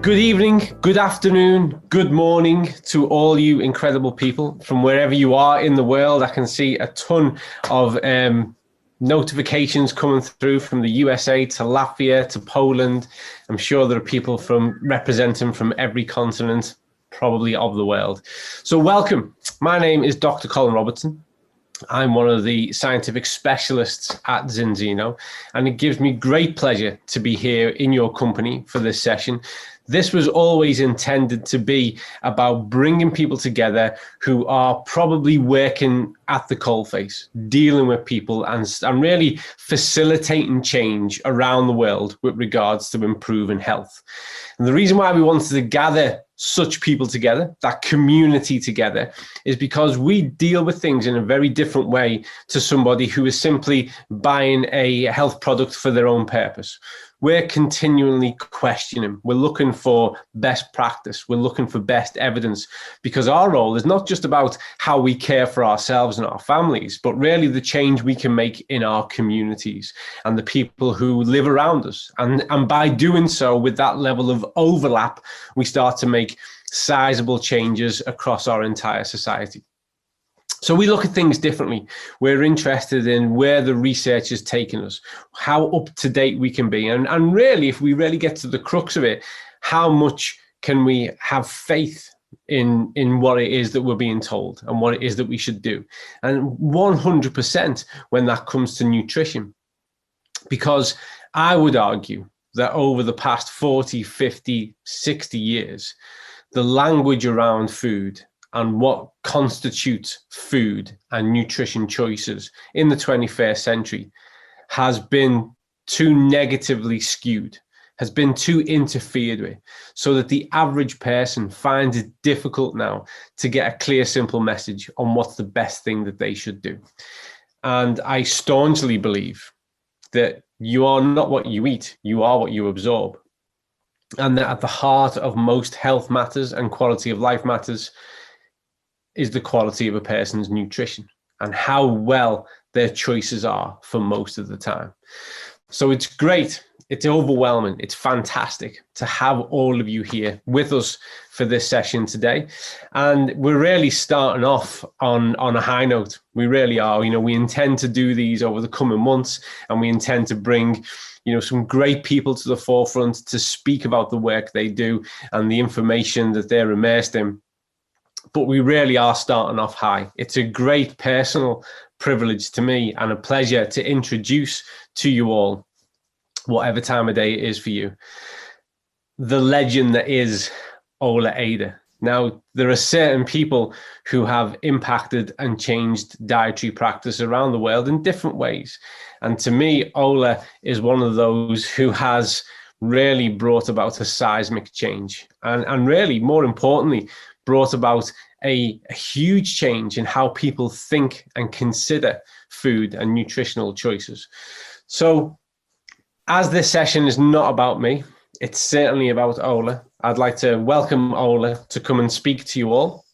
Good evening, good afternoon, good morning to all you incredible people from wherever you are in the world. I can see a ton of notifications coming through from the USA to Latvia to Poland. I'm sure there are people representing from every continent, probably of the world. So welcome. My name is Dr. Colin Robertson. I'm one of the scientific specialists at Zinzino, and it gives me great pleasure to be here in your company for this session. This was always intended to be about bringing people together who are probably working at the coalface, dealing with people and really facilitating change around the world with regards to improving health. And the reason why we wanted to gather such people together, that community together, is because we deal with things in a very different way to somebody who is simply buying a health product for their own purpose. We're continually questioning. We're looking for best practice. We're looking for best evidence, because our role is not just about how we care for ourselves and our families, but really the change we can make in our communities and the people who live around us. And by doing so, with that level of overlap, we start to make sizable changes across our entire society. So we look at things differently. We're interested in where the research is taking us, how up to date we can be. And really, if we really get to the crux of it, how much can we have faith in what it is that we're being told and what it is that we should do? And 100% when that comes to nutrition, because I would argue that over the past 40, 50, 60 years, the language around food and what constitutes food and nutrition choices in the 21st century has been too negatively skewed, has been too interfered with, so that the average person finds it difficult now to get a clear, simple message on what's the best thing that they should do. And I staunchly believe that you are not what you eat, you are what you absorb. And that at the heart of most health matters and quality of life matters is the quality of a person's nutrition and how well their choices are for most of the time. So it's great. It's overwhelming. It's fantastic to have all of you here with us for this session today. And we're really starting off on a high note. We really are. You know, we intend to do these over the coming months, and we intend to bring, some great people to the forefront to speak about the work they do and the information that they're immersed in. But we really are starting off high. It's a great personal privilege to me and a pleasure to introduce to you all, whatever time of day it is for you, the legend that is Ole Eide. Now, there are certain people who have impacted and changed dietary practice around the world in different ways. And to me, Ole is one of those who has really brought about a seismic change and really, more importantly, brought about a huge change in how people think and consider food and nutritional choices. So as this session is not about me, it's certainly about Ole. I'd like to welcome Ole to come and speak to you all,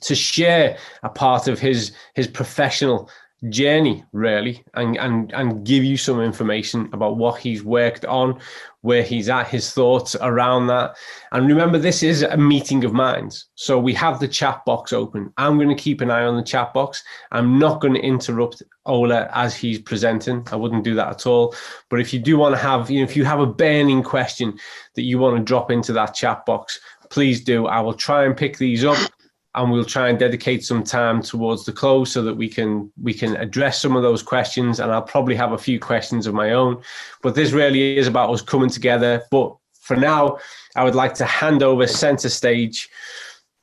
to share a part of his professional journey, really, and give you some information about what he's worked on, where he's at, his thoughts around that. And remember, this is a meeting of minds. So we have the chat box open. I'm going to keep an eye on the chat box. I'm not going to interrupt Ole as he's presenting. I wouldn't do that at all. But if you do want to have, if you have a burning question that you want to drop into that chat box, please do. I will try and pick these up, and we'll try and dedicate some time towards the close so that we can address some of those questions. And I'll probably have a few questions of my own, but this really is about us coming together. But for now, I would like to hand over center stage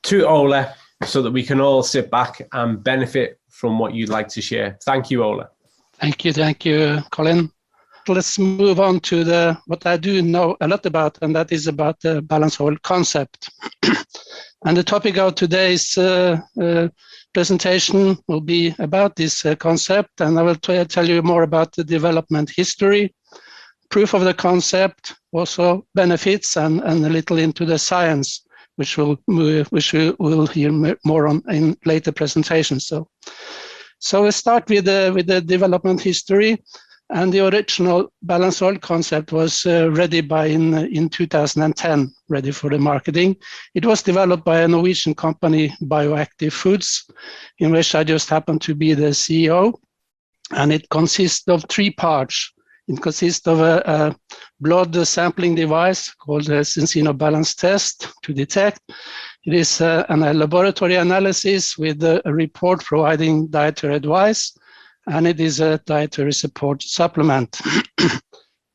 to Ole so that we can all sit back and benefit from what you'd like to share. Thank you, Ole. Thank you, Colin. Let's move on to what I do know a lot about, and that is about the balance whole concept. And the topic of today's presentation will be about this concept, and I will tell you more about the development history, proof of the concept, also benefits, and a little into the science, which we will hear more on in later presentations. So we'll start with the development history. And the original balanced oil concept was ready by in 2010, ready for the marketing. It was developed by a Norwegian company, Bioactive Foods, in which I just happened to be the CEO. And it consists of 3 parts. It consists of a blood sampling device called the Zinzino balance test to detect. It is a laboratory analysis with a report providing dietary advice, and it is a dietary support supplement.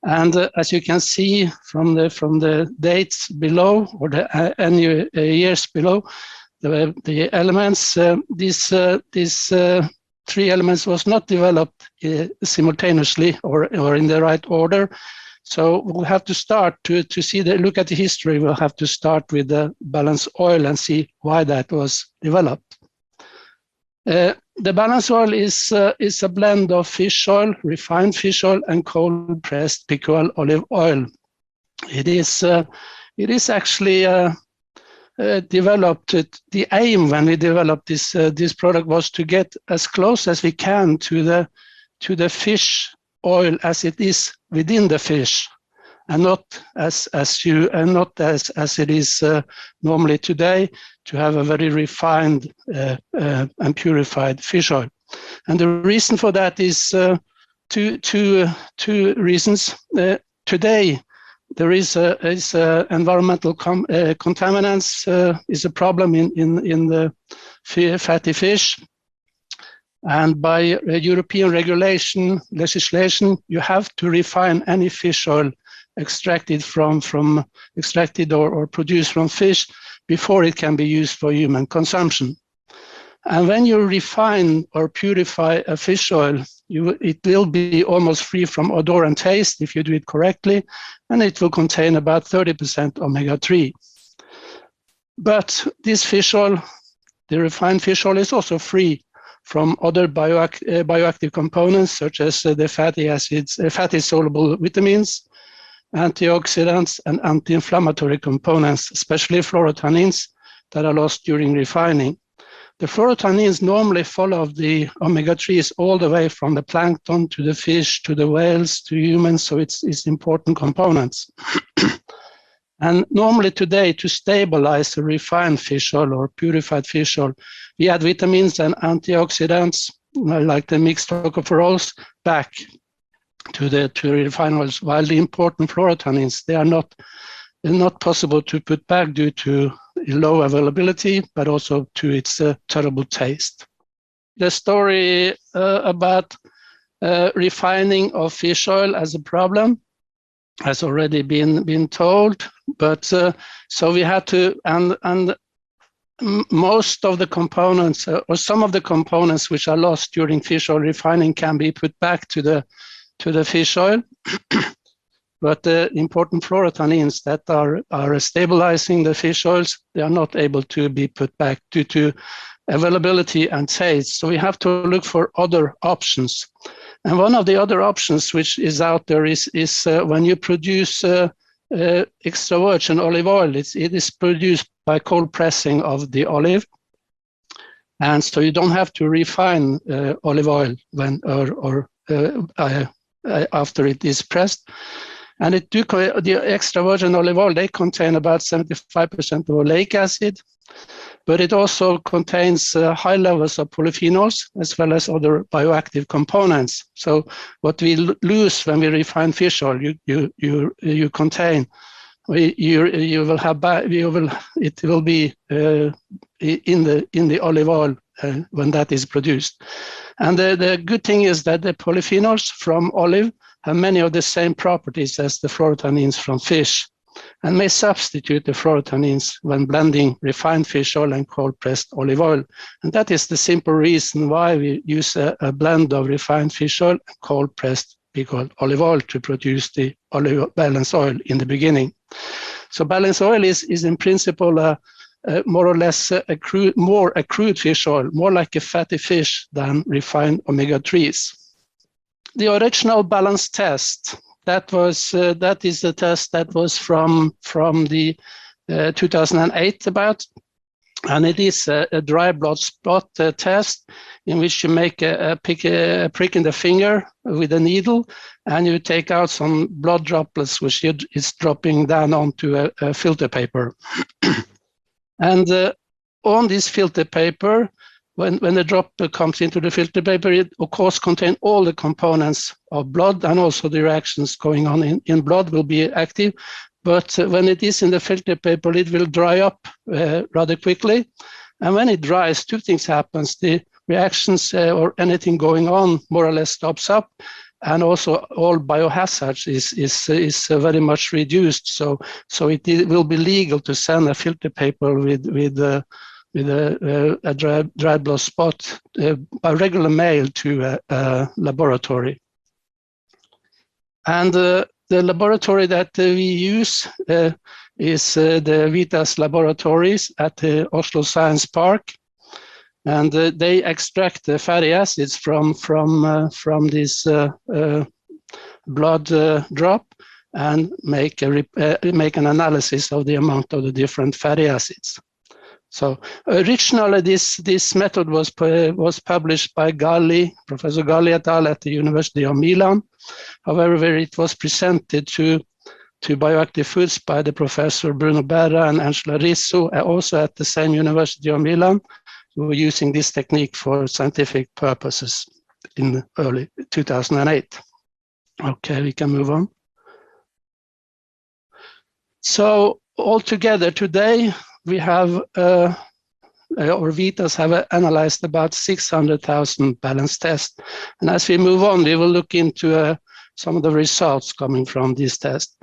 And as you can see from the dates below, or the annual years below, the elements, these 3 elements was not developed simultaneously or in the right order. So we'll have to start to look at the history. We'll have to start with the balanced oil and see why that was developed. The balanced oil is a blend of fish oil, refined fish oil, and cold pressed pickle olive oil. It is actually developed. The aim when we developed this product was to get as close as we can to the fish oil as it is within the fish, and not as it is normally today, to have a very refined and purified fish oil. And the reason for that is two reasons. Today, there is environmental contaminants is a problem in the fatty fish. And by European legislation, you have to refine any fish oil extracted or produced from fish before it can be used for human consumption. And when you refine or purify a fish oil, it will be almost free from odor and taste if you do it correctly, and it will contain about 30% omega-3. But this fish oil, the refined fish oil, is also free from other bioactive components, such as the fatty acids, fatty soluble vitamins, antioxidants, and anti-inflammatory components, especially fluorotannins that are lost during refining. The fluorotannins normally follow the omega-3s all the way from the plankton to the fish, to the whales, to humans, so it's important components. And normally today, to stabilize a refined fish oil or purified fish oil, we add vitamins and antioxidants, like the mixed tocopherols, back to the refined oils, while the important fluorotannins, they are not possible to put back due to low availability, but also to its terrible taste. The story about refining of fish oil as a problem has already been told, but so we had to, and most of the components, or some of the components which are lost during fish oil refining, can be put back to the fish oil. But the important fluorotannins that are stabilizing the fish oils, they are not able to be put back due to availability and taste. So we have to look for other options. And one of the other options which is out there is when you produce extra virgin olive oil, it is produced by cold pressing of the olive. And so you don't have to refine olive oil after it is pressed. And the extra virgin olive oil, they contain about 75% of oleic acid, but it also contains high levels of polyphenols as well as other bioactive components. So what we lose when we refine fish oil, you contain, it will be in the olive oil when that is produced. And the good thing is that the polyphenols from olive have many of the same properties as the fluorotannins from fish, and may substitute the fluorotannins when blending refined fish oil and cold-pressed olive oil. And that is the simple reason why we use a blend of refined fish oil and cold-pressed pickle olive oil to produce the balanced oil in the beginning. So balanced oil is in principle more or less more a crude fish oil, more like a fatty fish than refined omega-3s. The original balance test, that is the test that was from the 2008 about, And it is a dry blood spot test in which you make a prick in the finger with a needle, and you take out some blood droplets, which is dropping down onto a filter paper. And on this filter paper, when the drop comes into the filter paper, it of course contains all the components of blood, and also the reactions going on in blood will be active. But when it is in the filter paper, it will dry up rather quickly. And when it dries, two things happen. The reactions or anything going on more or less stops up. And also all biohazards is very much reduced. So it will be legal to send a filter paper with a dry blood spot by regular mail to a laboratory. And the laboratory that we use is the Vitas laboratories at the Oslo Science Park, and they extract the fatty acids from this blood drop and make an analysis of the amount of the different fatty acids. So originally, this method was published by Professor Galli et al. At the University of Milan. However, it was presented to bioactive foods by the Professor Bruno Berra and Angela Rizzo, also at the same University of Milan, who were using this technique for scientific purposes in early 2008. Okay, we can move on. So altogether today, we have, or Vitas have analyzed about 600,000 balance tests. And as we move on, we will look into some of the results coming from this test.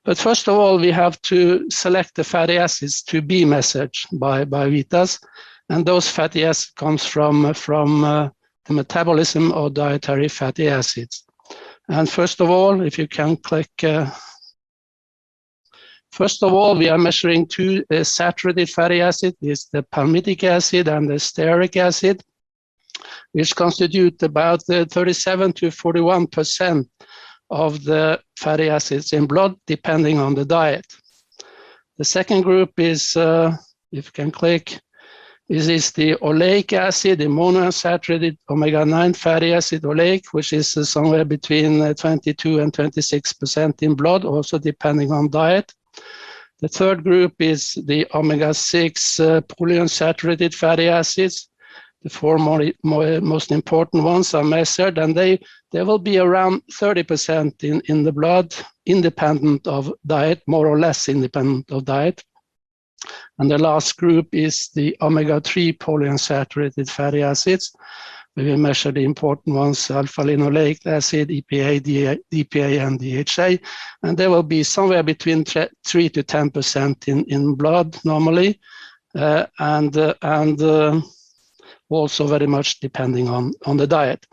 But first of all, we have to select the fatty acids to be measured by Vitas. And those fatty acids comes from the metabolism of dietary fatty acids. And first of all, if you can click, first of all, we are measuring two saturated fatty acids. It's the palmitic acid and the stearic acid, which constitute about 37 to 41% of the fatty acids in blood, depending on the diet. The second group is, if you can click, is the oleic acid, the monounsaturated omega-9 fatty acid oleic, which is somewhere between 22 and 26% in blood, also depending on diet. The third group is the omega-6 polyunsaturated fatty acids. The four most important ones are measured, and they will be around 30% in the blood, independent of diet, more or less independent of diet. And the last group is the omega-3 polyunsaturated fatty acids. We will measure the important ones, alpha-linoleic acid, EPA, DPA, and DHA. And there will be somewhere between 3 to 10% in blood normally, and also very much depending on the diet.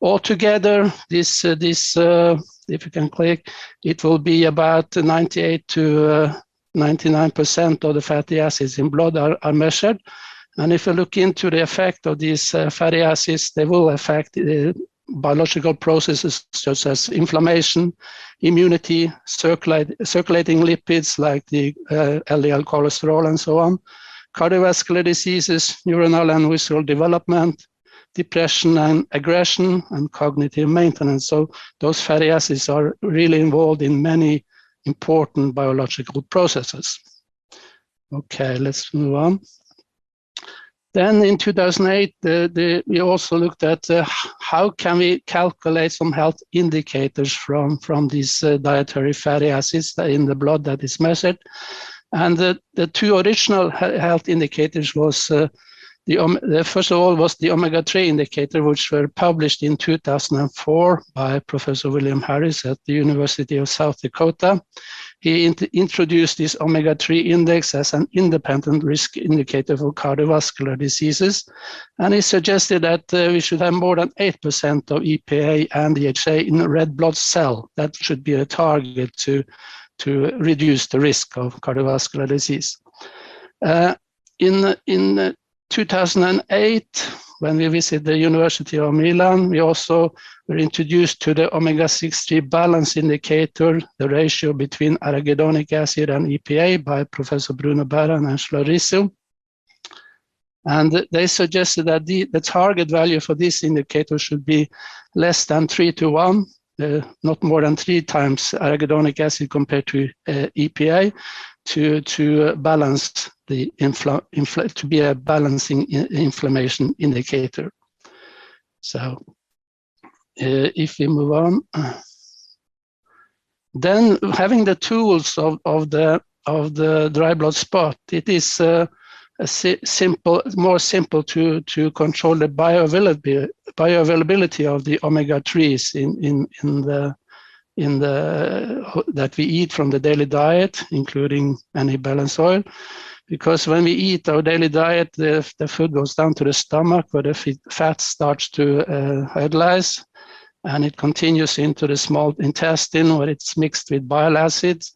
Altogether, this if you can click, it will be about 98 to 99% of the fatty acids in blood are measured. And if you look into the effect of these fatty acids, they will affect biological processes such as inflammation, immunity, circulating lipids like the LDL cholesterol and so on, cardiovascular diseases, neuronal and visual development, depression and aggression, and cognitive maintenance. So those fatty acids are really involved in many important biological processes. Okay, let's move on. Then in 2008, we also looked at how can we calculate some health indicators from these dietary fatty acids in the blood that is measured. And the two original health indicators was first of all was the omega-3 indicator, which were published in 2004 by Professor William Harris at the University of South Dakota. He introduced this omega-3 index as an independent risk indicator for cardiovascular diseases. And he suggested that we should have more than 8% of EPA and DHA in a red blood cell. That should be a target to reduce the risk of cardiovascular disease. In 2008, when we visited the University of Milan, we also were introduced to the omega-6 balance indicator, the ratio between arachidonic acid and EPA by Professor Bruno Berra and Angela Rizzo. And they suggested that the target value for this indicator should be less than 3:1, not more than 3 times arachidonic acid compared to EPA, to balance the to be a balancing inflammation indicator. So if we move on, then having the tools of the dry blood spot, it is more simple to control the bioavailability of the omega-3s in the that we eat from the daily diet, including any balanced oil. Because when we eat our daily diet, the food goes down to the stomach where the fat starts to hydrolyze, and it continues into the small intestine where it's mixed with bile acids,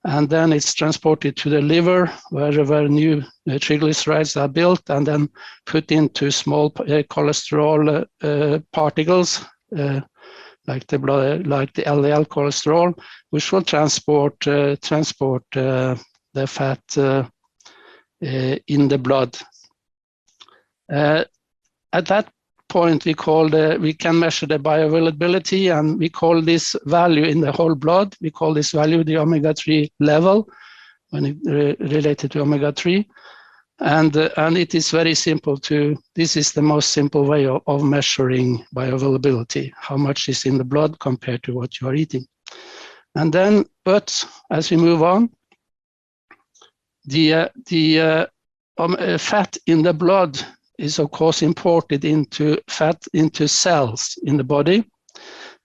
and then it's transported to the liver where new triglycerides are built and then put into small cholesterol particles like the LDL cholesterol, which will transport the fat in the blood. At that point, we can measure the bioavailability, and we call this value in the whole blood. We call this value the omega-3 level when it related to omega-3. And it is very simple this is the most simple way of measuring bioavailability, how much is in the blood compared to what you are eating. And then, but as we move on, the fat in the blood is of course imported into cells in the body,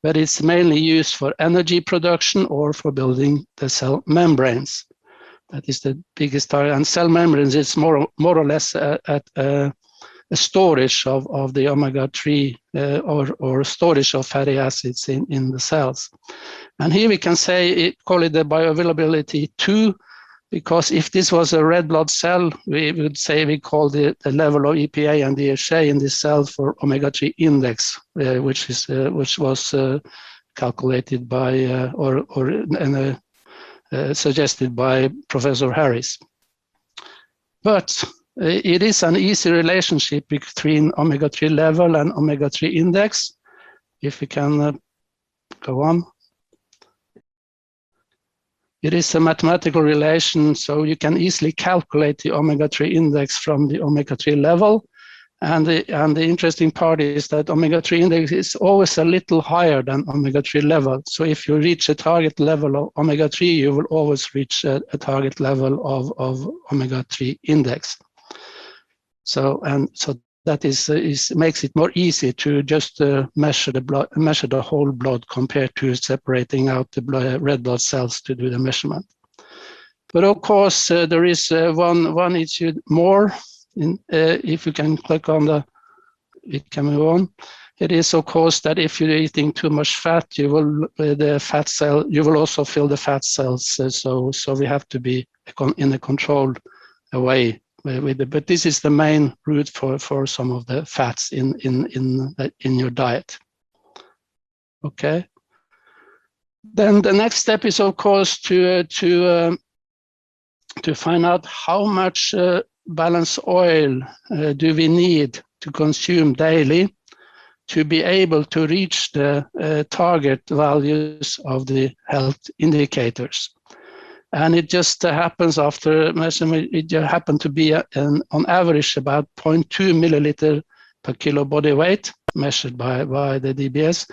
but it's mainly used for energy production or for building the cell membranes. That is the biggest target. And cell membranes is more or less a storage of the omega-3 or storage of fatty acids in the cells. And here we can call it the bioavailability 2, because if this was a red blood cell, we would say we call the level of EPA and DHA in this cell for omega-3 index, which was calculated by suggested by Professor Harris. But it is an easy relationship between omega-3 level and omega-3 index. If we can go on. It is a mathematical relation, so you can easily calculate the omega-3 index from the omega-3 level. And the interesting part is that omega-3 index is always a little higher than omega-3 level. So if you reach a target level of omega-3, you will always reach a target level of omega-3 index. So that makes it more easy to just measure the whole blood compared to separating out the red blood cells to do the measurement. But of course, there is one issue more. If you can click on it can move on. It is of course that if you're eating too much fat, you will also fill the fat cells. So we have to be in a controlled way with it. But this is the main route for some of the fats in your diet. Okay. Then the next step is of course to find out how much balanced oil do we need to consume daily to be able to reach the target values of the health indicators. And it just happens after measurement, it just happened to be on average about 0.2 milliliter per kilo body weight measured by the DBS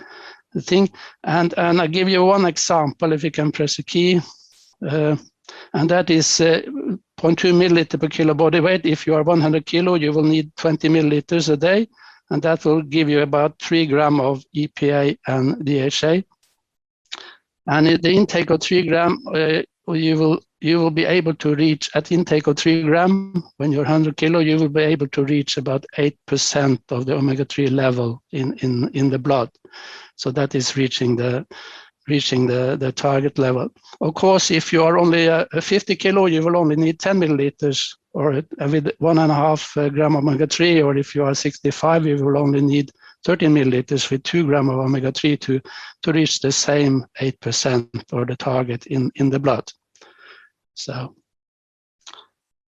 thing. And I give you one example, if you can press a key, and that is 0.2 milliliter per kilo body weight. If you are 100 kilo, you will need 20 milliliters a day, and that will give you about 3 grams of EPA and DHA. And at the intake of 3 grams, you will be able to reach, at intake of 3 grams, when you're 100 kilo, you will be able to reach about 8% of the omega-3 level in the blood. So that is reaching the target level. Of course, if you are only 50 kilo, you will only need 10 milliliters, or with 1.5 gram omega-3, or if you are 65, you will only need 13 milliliters with 2 grams of omega-3 to reach the same 8% or the target in the blood. So,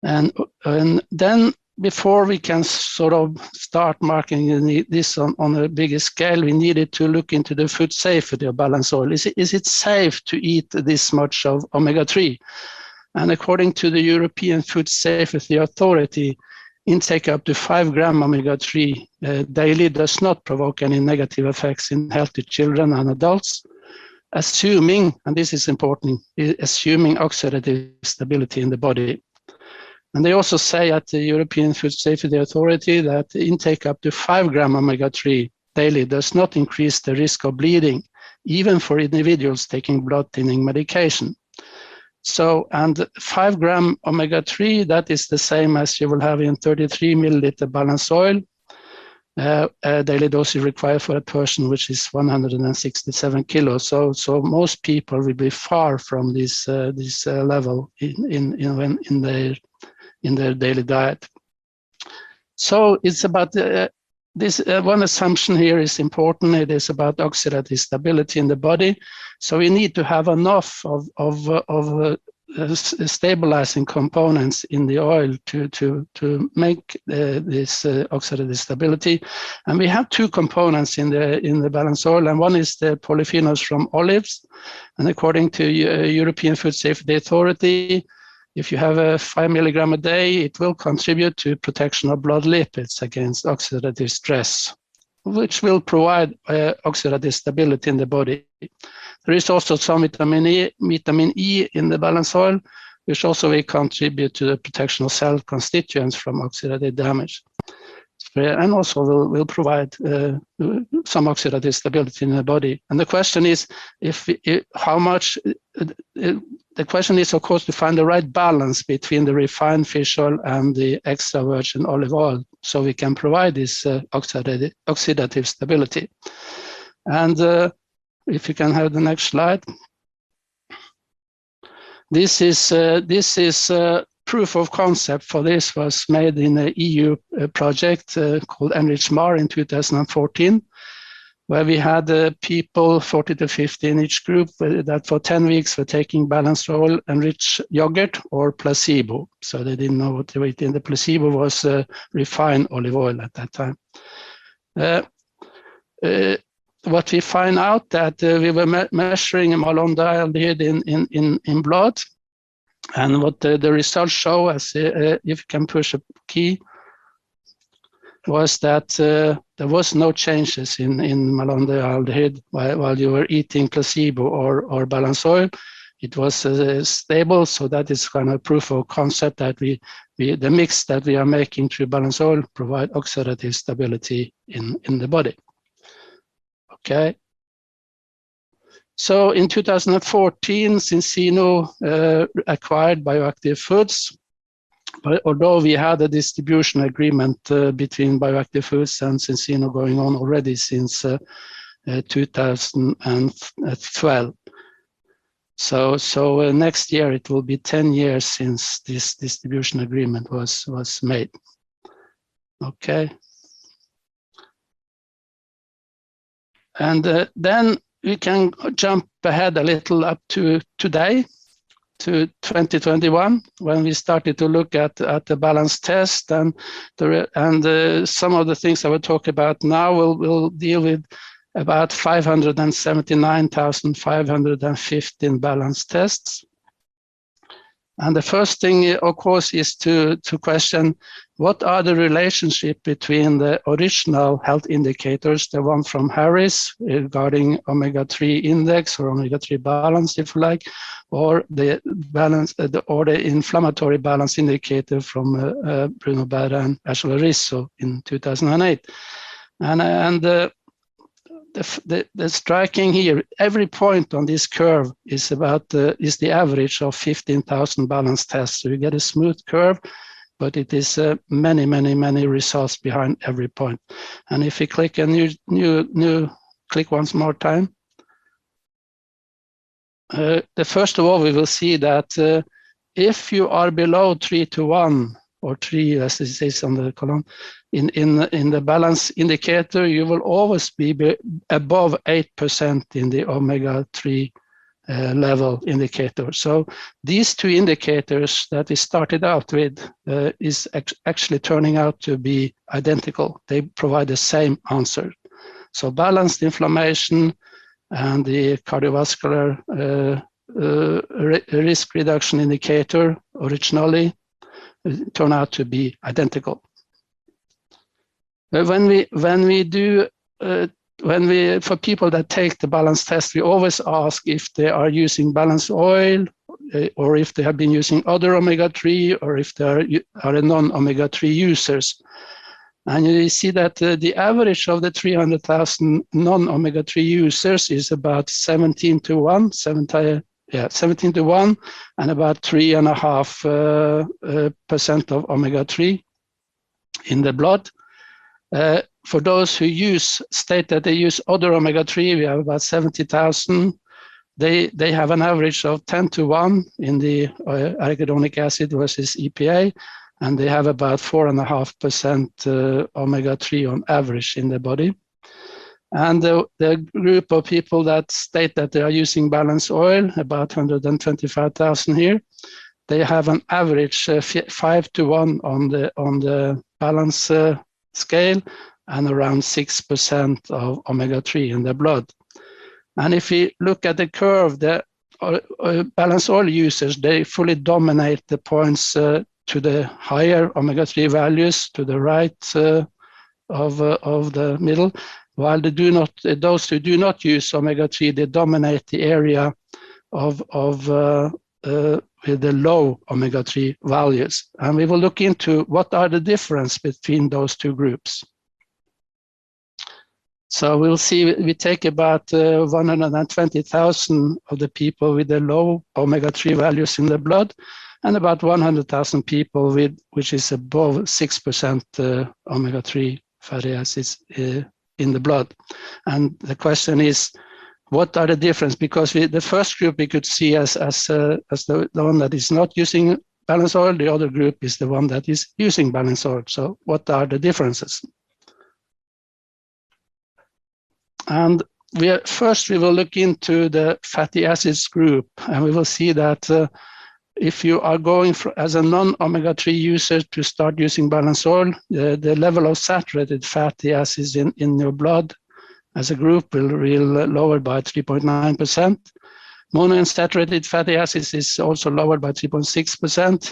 and then before we can sort of start marking this on a bigger scale, we needed to look into the food safety of balanced oil. Is it safe to eat this much of omega-3? And according to the European Food Safety Authority, intake up to 5 grams omega-3 daily does not provoke any negative effects in healthy children and adults, assuming, and this is important, assuming oxidative stability in the body. And they also say at the European Food Safety Authority that intake up to 5 grams omega-3 daily does not increase the risk of bleeding, even for individuals taking blood thinning medication. So, and 5 grams omega-3, that is the same as you will have in 33 milliliter balanced oil. A daily dose is required for a person which is 167 kilos. So most people will be far from this level in their daily diet. So it's about this. One assumption here is important. It is about oxidative stability in the body. So we need to have enough of stabilizing components in the oil to make this oxidative stability. And we have two components in the balanced oil, and one is the polyphenols from olives. And according to European Food Safety Authority, if you have a 5 milligram a day, it will contribute to protection of blood lipids against oxidative stress, which will provide oxidative stability in the body. There is also some vitamin E in the balanced oil, which also will contribute to the protection of cell constituents from oxidative damage. And also will provide some oxidative stability in the body. And the question is, how much. The question is, of course, to find the right balance between the refined fish oil and the extra virgin olive oil, so we can provide this oxidative stability. And if you can have the next slide. This is proof of concept for this was made in the EU project called EnrichMar in 2014, where we had people, 40 to 50 in each group, that for 10 weeks were taking balanced oil enriched yogurt or placebo. So they didn't know what they were eating. The placebo was refined olive oil at that time. What we find out that we were measuring malondialdehyde in blood, and what the results show, as if you can push a key, was that there was no changes in malondialdehyde while you were eating placebo or balanced oil. It was stable, so that is kind of proof of concept that the mix that we are making through balanced oil provide oxidative stability in the body. Okay. So in 2014, Zinzino acquired Bioactive Foods. But although we had a distribution agreement between Bioactive Foods and Zinzino going on already since 2012. So next year it will be 10 years since this distribution agreement was made. Okay. And then we can jump ahead a little up to today, to 2021, when we started to look at the balance test, and some of the things I will talk about now will deal with about 579,515 balance tests. And the first thing, of course, is to question what are the relationship between the original health indicators, the one from Harris regarding omega-3 index or omega-3 balance, if you like, or the balance, or the inflammatory balance indicator from Bruno Berra and Ashla Risso in 2008. And the striking here, every point on this curve is is the average of 15,000 balance tests. So you get a smooth curve, but it is many results behind every point. And if you click a new click once more time, first of all, we will see that if you are below 3 to 1 or 3, as it says on the column, in the balance indicator, you will always be above 8% in the omega-3 level indicator. So these two indicators that we started out with is actually turning out to be identical. They provide the same answer. So balanced inflammation and the cardiovascular risk reduction indicator originally turn out to be identical. When we for people that take the balance test, we always ask if they are using balance oil, or if they have been using other omega-3, or if they are non-omega-3 users. And you see that the average of the 300,000 non-omega-3 users is about 17 to 1, 17 to 1, and about 3.5% of omega-3 in the blood. For those who state that they use other omega-3, we have about 70,000. They have an average of 10 to 1 in the arachidonic acid versus EPA, and they have about 4.5% omega-3 on average in the body. And the group of people that state that they are using balance oil, about 125,000 here, they have an average 5 to 1 on the balance scale, and around 6% of omega-3 in the blood. And if we look at the curve, the balance oil users, they fully dominate the points to the higher omega-3 values to the right of the middle, while those who do not use omega-3, they dominate the area with the low omega-3 values. And we will look into what are the difference between those two groups. So we'll see, we take about 120,000 of the people with the low omega-3 values in the blood, and about 100,000 people which is above 6% omega-3 fatty acids in the blood. And the question is, what are the difference? Because the first group we could see as the one that is not using balance oil, the other group is the one that is using balance oil. So what are the differences? And first we will look into the fatty acids group, and we will see that if you are going as a non-omega-3 user to start using balance oil, the level of saturated fatty acids in your blood as a group will lower by 3.9%. Monounsaturated fatty acids is also lowered by 3.6%.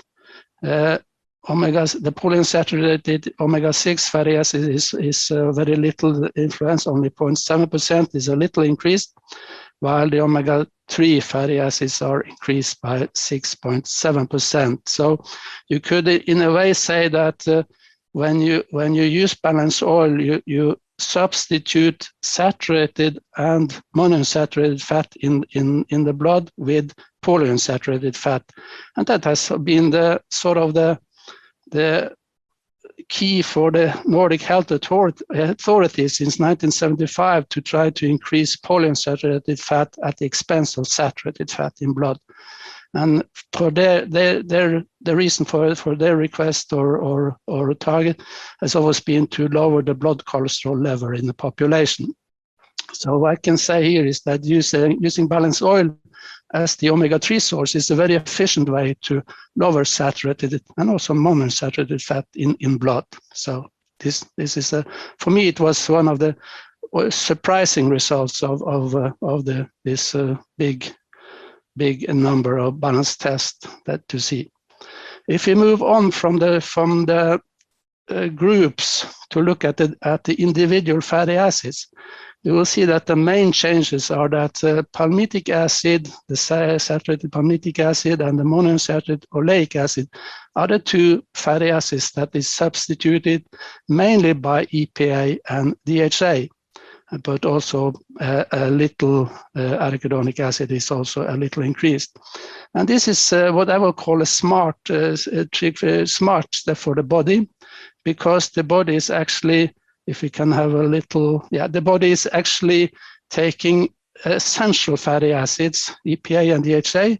The polyunsaturated omega-6 fatty acid is very little influence, only 0.7% is a little increased, while the omega-3 fatty acids are increased by 6.7%. So you could, in a way, say that when you use balance oil, you substitute saturated and monounsaturated fat in the blood with polyunsaturated fat, and that has been the key for the Nordic health authorities since 1975 to try to increase polyunsaturated fat at the expense of saturated fat in blood. And for the reason for their request or target has always been to lower the blood cholesterol level in the population. So what I can say here is that using balanced oil as the omega-3 source is a very efficient way to lower saturated and also monounsaturated fat in blood. So this is for me, it was one of the surprising results of this big number of balance tests that to see. If we move on from the groups to look at the individual fatty acids, you will see that the main changes are that palmitic acid, the saturated palmitic acid, and the monounsaturated oleic acid are the two fatty acids that is substituted mainly by EPA and DHA, but also a little arachidonic acid is also a little increased. And this is what I will call a smart step for the body, because the body is actually, if we can have a little, the body is actually taking essential fatty acids, EPA and DHA,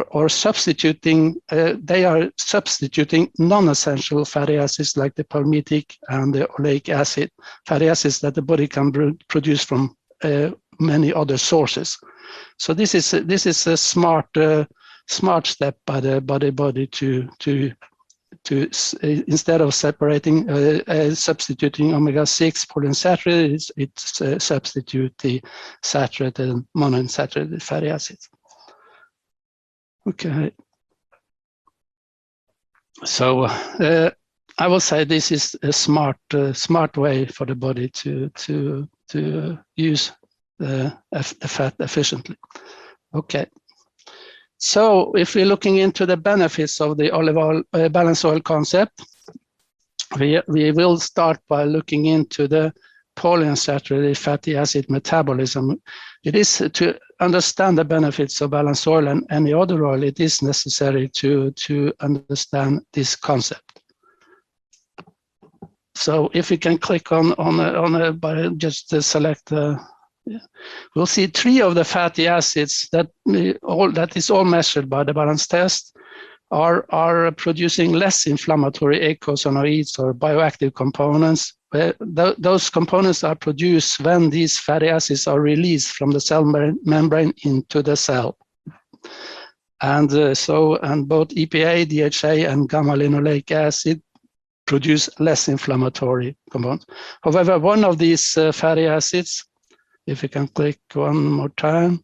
or substituting, they are substituting non-essential fatty acids like the palmitic and the oleic acid, fatty acids that the body can produce from many other sources. So this is a smart step by the body to instead of separating substituting omega-6 polyunsaturated, it's substitute the saturated and monounsaturated fatty acids. Okay. So I will say this is a smart way for the body to use the fat efficiently. Okay. So if we're looking into the benefits of the olive oil balanced oil concept, we will start by looking into the polyunsaturated fatty acid metabolism. It is to understand the benefits of balanced oil and any other oil, it is necessary to understand this concept. So if we can click on by just select we'll see 3 of the fatty acids that is all measured by the balance test are producing less inflammatory eicosanoids or bioactive components. Those components are produced when these fatty acids are released from the cell membrane into the cell. And both EPA, DHA, and gamma-linoleic acid produce less inflammatory compounds. However, one of these fatty acids, if you can click one more time,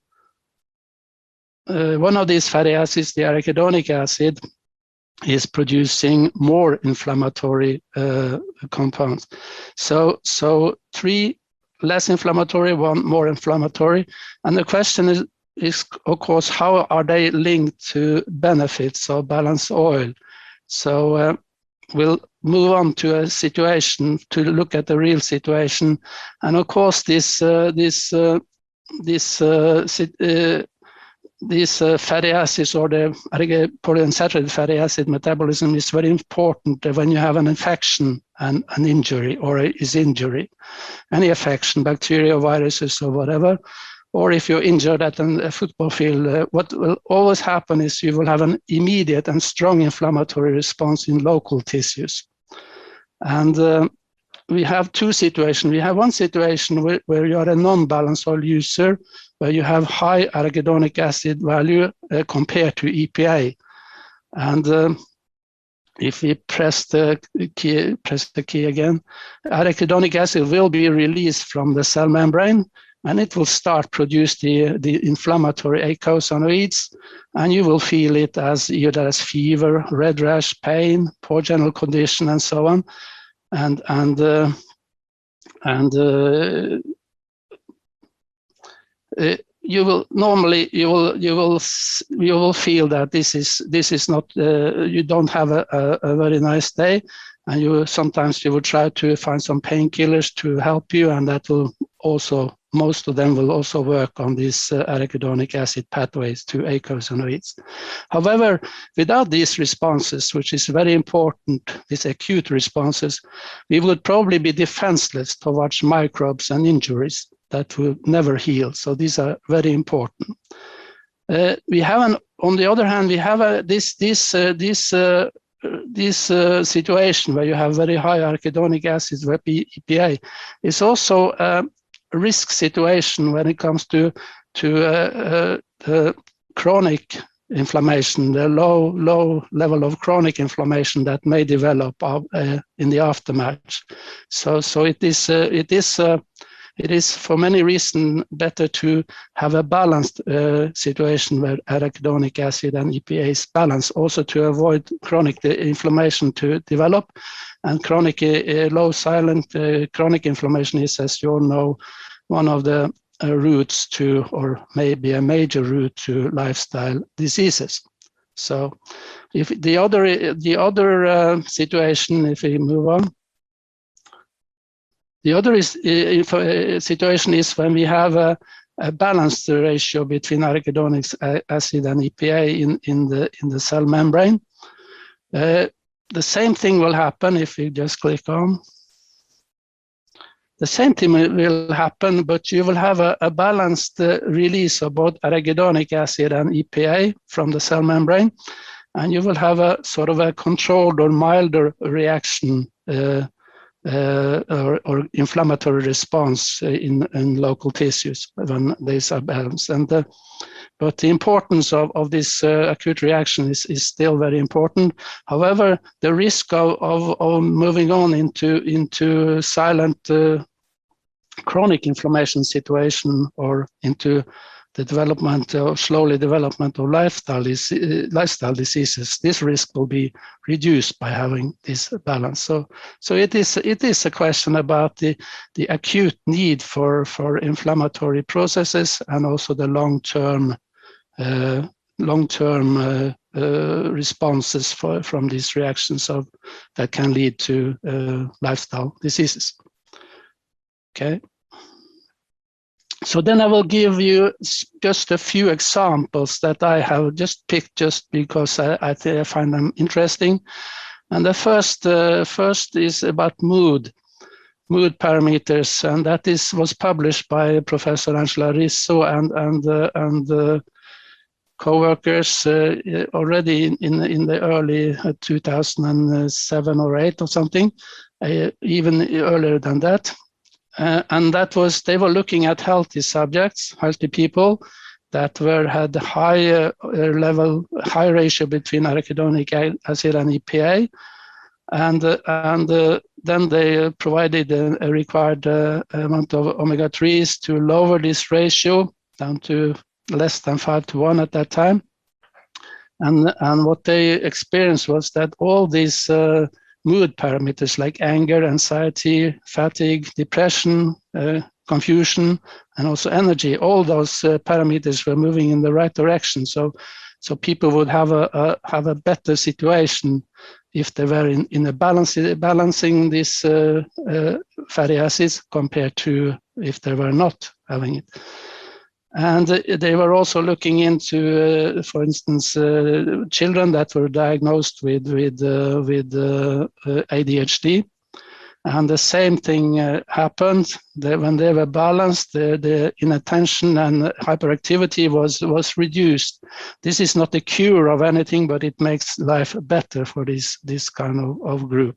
one of these fatty acids, the arachidonic acid, is producing more inflammatory compounds. So 3 less inflammatory, 1 more inflammatory. And the question is of course, how are they linked to benefits of balanced oil? So we'll move on to a situation to look at the real situation. And of course, these fatty acids or the polyunsaturated fatty acid metabolism is very important when you have an infection and an injury or is injury, any infection, bacteria, viruses, or whatever. Or if you're injured at a football field, what will always happen is you will have an immediate and strong inflammatory response in local tissues. And we have 2 situations. We have one situation where you are a non-balanced oil user, where you have high arachidonic acid value compared to EPA. And if we press the key again, arachidonic acid will be released from the cell membrane, and it will start produce the inflammatory eicosanoids, and you will feel it as either as fever, red rash, pain, poor general condition, and so on. You will normally you will feel that this is not you don't have a very nice day, and sometimes you will try to find some painkillers to help you, and that will also, most of them will also work on these arachidonic acid pathways to eicosanoids. However, without these responses, which is very important, these acute responses, we would probably be defenseless towards microbes and injuries that will never heal. So these are very important. We have on the other hand, we have this situation where you have very high arachidonic acids, where EPA is also a risk situation when it comes to the chronic inflammation, the low level of chronic inflammation that may develop in the aftermath. So it is for many reasons better to have a balanced situation where arachidonic acid and EPA is balanced, also to avoid chronic inflammation to develop. And chronic low silent chronic inflammation is, as you all know, one of the routes to, or maybe a major route to, lifestyle diseases. So if the other situation, if we move on, the other situation is when we have a balanced ratio between arachidonic acid and EPA in the cell membrane. The same thing will happen if we just click on. The same thing will happen, but you will have a balanced release of both arachidonic acid and EPA from the cell membrane, and you will have a sort of a controlled or milder reaction or inflammatory response in local tissues when these are balanced. But the importance of this acute reaction is still very important. However, the risk of moving on into silent chronic inflammation situation or into the development or slowly development of lifestyle diseases, this risk will be reduced by having this balance. So it is a question about the acute need for inflammatory processes and also the long-term responses from these reactions that can lead to lifestyle diseases. Okay. So then I will give you just a few examples that I have just picked just because I find them interesting. And the first is about mood parameters, and that was published by Professor Angela Risso and co-workers already in the early 2007 or 8 or something, even earlier than that. And that was, they were looking at healthy subjects, healthy people that had high ratio between arachidonic acid and EPA. And then they provided a required amount of omega-3s to lower this ratio down to less than 5:1 at that time. And what they experienced was that all these mood parameters like anger, anxiety, fatigue, depression, confusion, and also energy, all those parameters were moving in the right direction. So people would have a better situation if they were in a balancing these fatty acids compared to if they were not having it. And they were also looking into, for instance, children that were diagnosed with ADHD. And the same thing happened. When they were balanced, the inattention and hyperactivity was reduced. This is not a cure of anything, but it makes life better for this kind of group.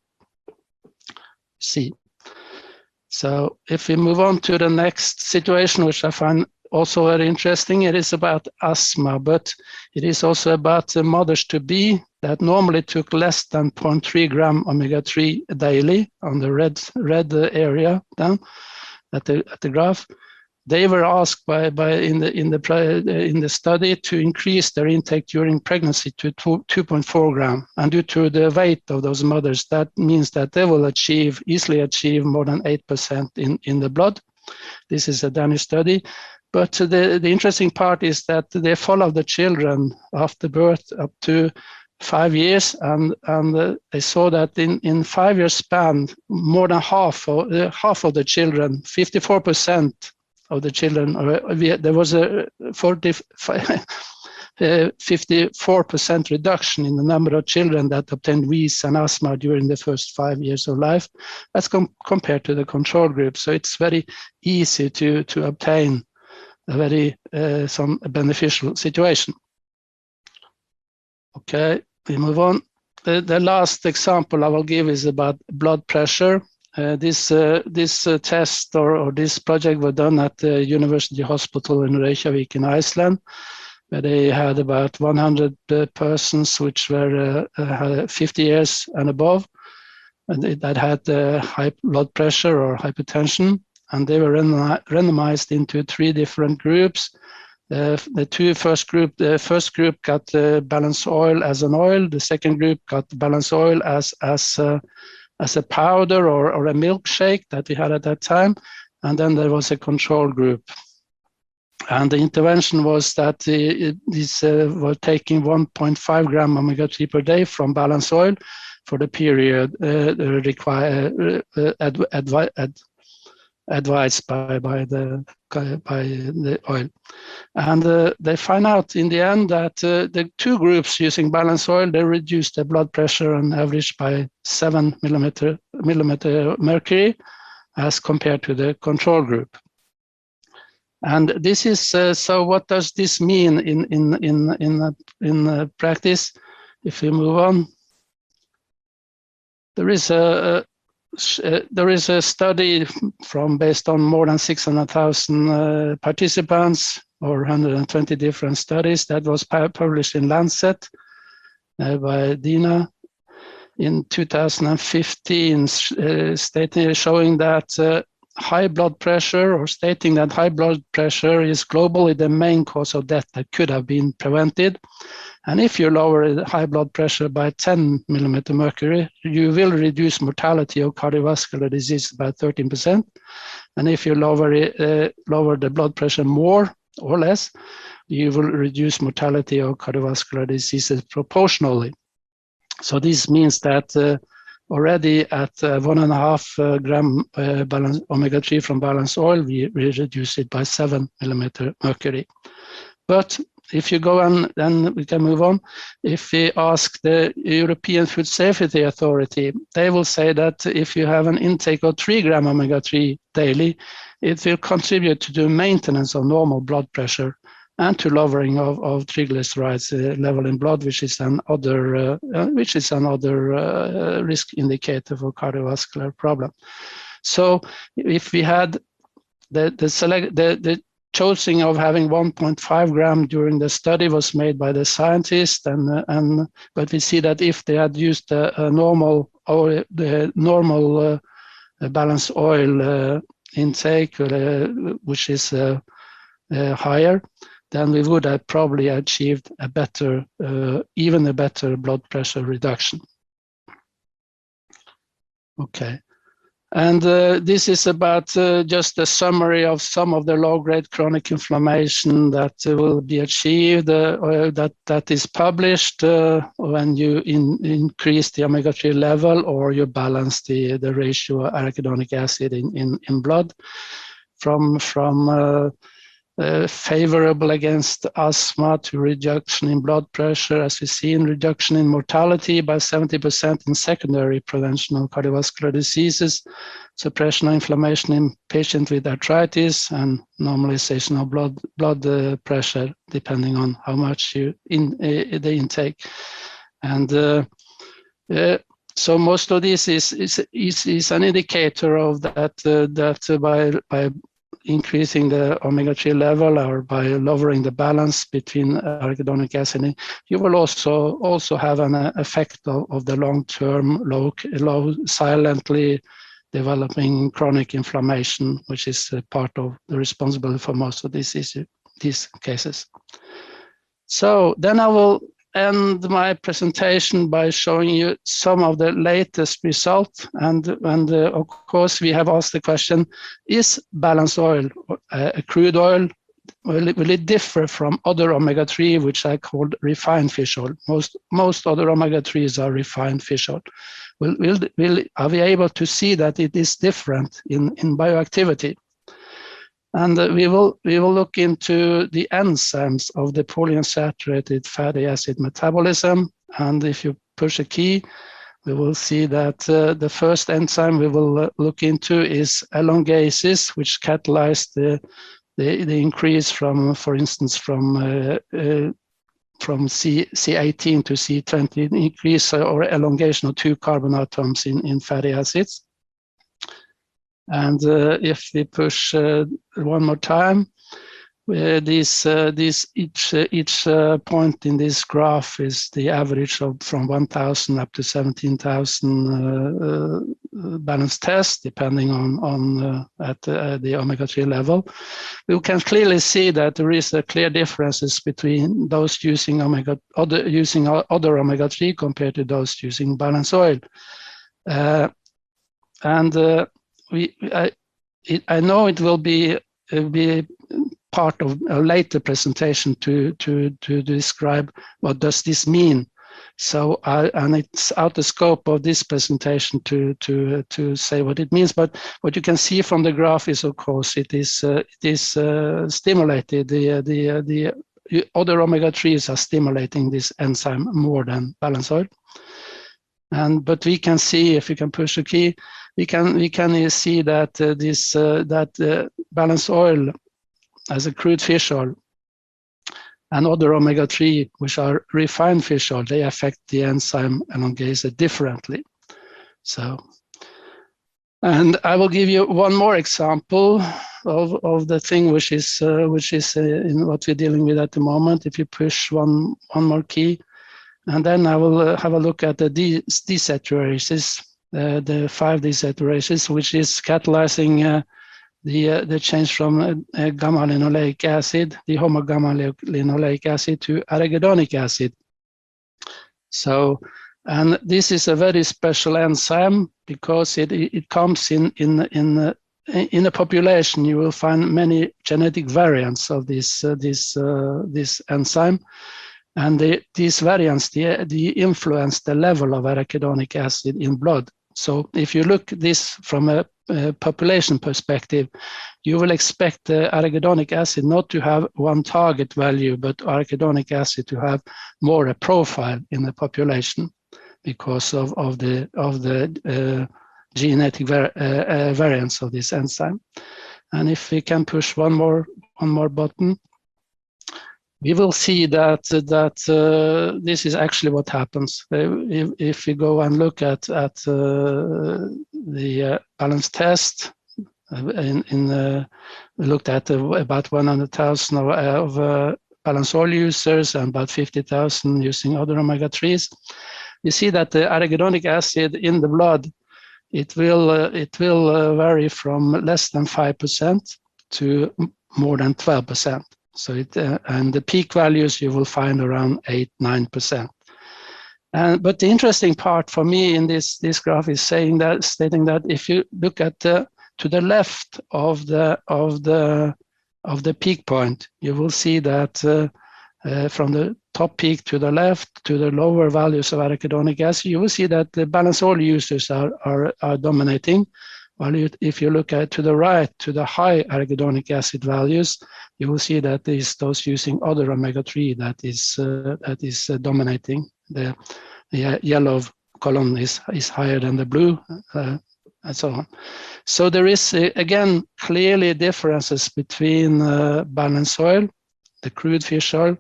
See. So if we move on to the next situation, which I find also very interesting, it is about asthma, but it is also about the mothers-to-be that normally took less than 0.3 gram omega-3 daily on the red area down at the graph. They were asked in the study to increase their intake during pregnancy to 2.4 gram, and due to the weight of those mothers, that means that they will easily achieve more than 8% in the blood. This is a Danish study. But the interesting part is that they follow the children after birth up to 5 years, and they saw that in 5 years span, more than half of the children, 54% of the children, there was a 54% reduction in the number of children that obtained wheeze and asthma during the first 5 years of life, as compared to the control group. So it's very easy to obtain a very some beneficial situation. Okay, we move on. The last example I will give is about blood pressure. This test or this project was done at the University Hospital in Reykjavik in Iceland, where they had about 100 persons which were 50 years and above, and that had high blood pressure or hypertension. And they were randomized into 3 different groups. The first group got balanced oil as an oil. The second group got balanced oil as a powder or a milkshake that we had at that time. And then there was a control group. And the intervention was that these were taking 1.5 gram omega-3 per day from balanced oil for the period advised by the oil. And they find out in the end that the 2 groups using balanced oil, they reduced their blood pressure on average by 7 millimeter mercury as compared to the control group. And this is so what does this mean in practice? If we move on, there is there is a study based on more than 600,000 participants, or 120 different studies, that was published in Lancet by Dina in 2015, showing that high blood pressure, or stating that high blood pressure is globally the main cause of death that could have been prevented. And if you lower the high blood pressure by 10 millimeter mercury, you will reduce mortality of cardiovascular disease by 13%. And if you lower the blood pressure more or less, you will reduce mortality of cardiovascular diseases proportionally. So this means that already at 1.5 gram omega-3 from balanced oil, we reduce it by 7 millimeter mercury. But if you go on, then we can move on. If we ask the European Food Safety Authority, they will say that if you have an intake of 3 gram omega-3 daily, it will contribute to the maintenance of normal blood pressure and to lowering of triglycerides level in blood, which is another risk indicator for cardiovascular problem. So if we had the choosing of having 1.5 gram during the study was made by the scientists, but we see that if they had used a normal or the normal balanced oil intake, which is higher, then we would have probably achieved a better, even a better blood pressure reduction. Okay. And this is about just a summary of some of the low-grade chronic inflammation that will be achieved, that is published when you increase the omega-3 level or you balance the ratio of arachidonic acid in blood, from favorable against asthma to reduction in blood pressure, as we see in reduction in mortality by 70% in secondary prevention of cardiovascular diseases, suppression of inflammation in patients with arthritis, and normalization of blood pressure depending on how much the intake. And so most of this is an indicator of that by increasing the omega-3 level or by lowering the balance between arachidonic acid, you will also have an effect of the long-term, low silently developing chronic inflammation, which is part of the responsibility for most of these cases. So then I will end my presentation by showing you some of the latest results. And of course, we have asked the question, is balanced oil a crude oil? Will it differ from other omega-3, which I called refined fish oil? Most other omega-3s are refined fish oil. Are we able to see that it is different in bioactivity? And we will look into the enzymes of the polyunsaturated fatty acid metabolism. And if you push a key, we will see that the first enzyme we will look into is elongases, which catalyze the increase from, for instance, from C18 to C20, increase or elongation of 2 carbon atoms in fatty acids. And if we push one more time, each point in this graph is the average from 1,000 up to 17,000 balanced tests, depending on the omega-3 level. We can clearly see that there is a clear differences between those using other omega-3 compared to those using balanced oil. I know it will be part of a later presentation to describe what does this mean. So, and it's out the scope of this presentation to say what it means. But what you can see from the graph is, of course, it is stimulated. The other omega-3s are stimulating this enzyme more than balanced oil. But we can see, if we can push the key, we can see that balanced oil as a crude fish oil and other omega-3, which are refined fish oil, they affect the enzyme elongase differently. So And I will give you one more example of the thing which is in what we're dealing with at the moment. If you push one more key, and then I will have a look at the desaturase, the 5 desaturase, which is catalyzing the change from gamma-linoleic acid, the homogamma-linoleic acid, to arachidonic acid. So, and this is a very special enzyme because it comes in a population. You will find many genetic variants of this enzyme, and these variants they influence the level of arachidonic acid in blood. So if you look at this from a population perspective, you will expect the arachidonic acid not to have one target value, but arachidonic acid to have more a profile in the population because of the genetic variants of this enzyme. And if we can push one more button, we will see that this is actually what happens. If we go and look at the balance test, we looked at about 100,000 of balance oil users and about 50,000 using other omega-3s. You see that the arachidonic acid in the blood, it will vary from less than 5% to more than 12%. So and the peak values you will find around 8-9%. But the interesting part for me in this graph is stating that if you look at to the left of the peak point, you will see that from the top peak to the left to the lower values of arachidonic acid, you will see that the balance oil users are dominating. While if you look at to the right, to the high arachidonic acid values, you will see that those using other omega-3 that is dominating. The yellow column is higher than the blue, and so on. So there is again clearly differences between balance oil, the crude fish oil,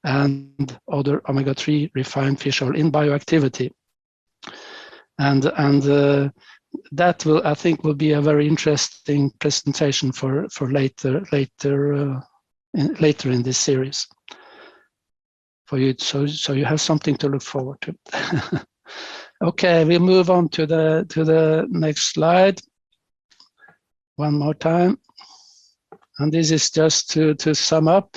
and other omega-3 refined fish oil in bioactivity, and that will, I think, will be a very interesting presentation for later in this series for you. So you have something to look forward to. Okay, we move on to the next slide. One more time, and this is just to sum up.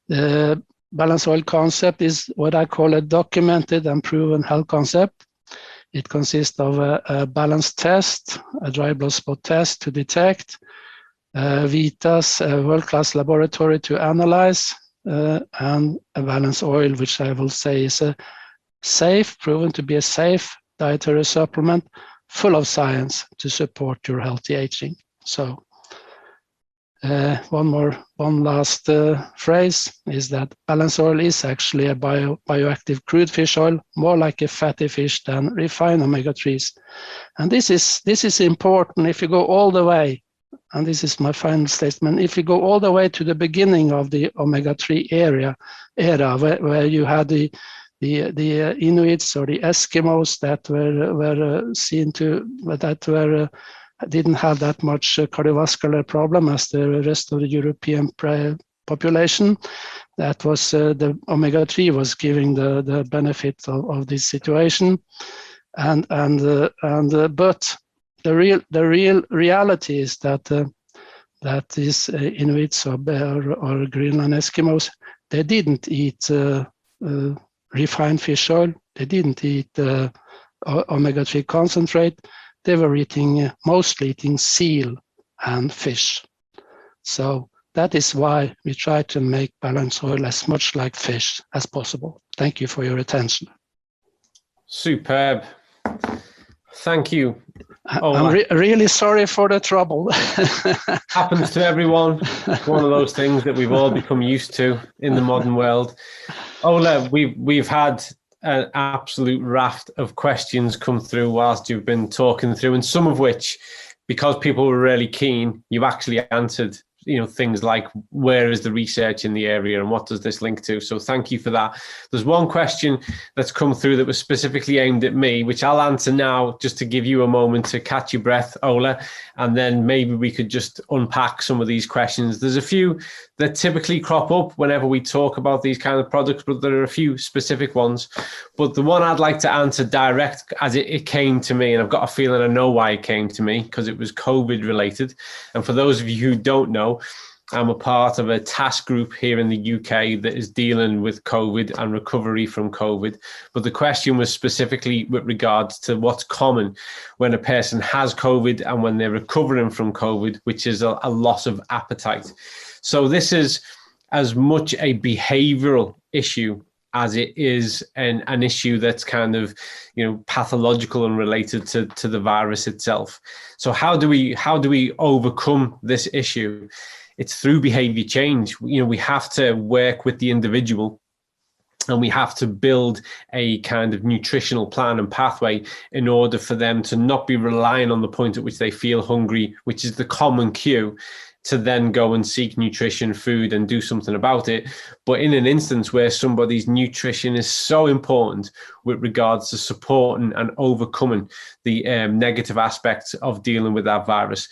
The balance oil concept is what I call a documented and proven health concept. It consists of a balance test, a dry blood spot test to detect, VITAS, a world-class laboratory to analyze, and a balance oil, which I will say is a proven to be a safe dietary supplement, full of science to support your healthy aging. So one last phrase is that balance oil is actually a bioactive crude fish oil, more like a fatty fish than refined omega-3s. And this is important if you go all the way, and this is my final statement, if you go all the way to the beginning of the omega-3 era where you had the Inuits or the Eskimos that were seen to, that were didn't have that much cardiovascular problem as the rest of the European population. That was the omega-3 was giving the benefit of this situation, but the real reality is that these Inuits or Greenland Eskimos, they didn't eat refined fish oil, they didn't eat omega-3 concentrate. They were mostly eating seal and fish. So that is why we try to make balance oil as much like fish as possible. Thank you for your attention. Superb. Thank you. I'm really sorry for the trouble. Happens to everyone. One of those things that we've all become used to in the modern world. Ola, we've had an absolute raft of questions come through whilst you've been talking through, and some of which, because people were really keen, you actually answered things like where is the research in the area and what does this link to? So thank you for that. There's one question that's come through that was specifically aimed at me, which I'll answer now just to give you a moment to catch your breath, Ola, and then maybe we could just unpack some of these questions. There's a few that typically crop up whenever we talk about these kind of products, but there are a few specific ones. But the one I'd like to answer direct as it came to me, and I've got a feeling I know why it came to me, because it was COVID related. And for those of you who don't know, I'm a part of a task group here in the UK that is dealing with COVID and recovery from COVID. But the question was specifically with regards to what's common when a person has COVID and when they're recovering from COVID, which is a loss of appetite. So this is as much a behavioral issue as it is an issue that's kind of, pathological and related to the virus itself. So how do we overcome this issue? It's through behavior change. We have to work with the individual, and we have to build a kind of nutritional plan and pathway in order for them to not be relying on the point at which they feel hungry, which is the common cue, to then go and seek nutrition, food, and do something about it. But in an instance where somebody's nutrition is so important with regards to supporting and overcoming the negative aspects of dealing with that virus,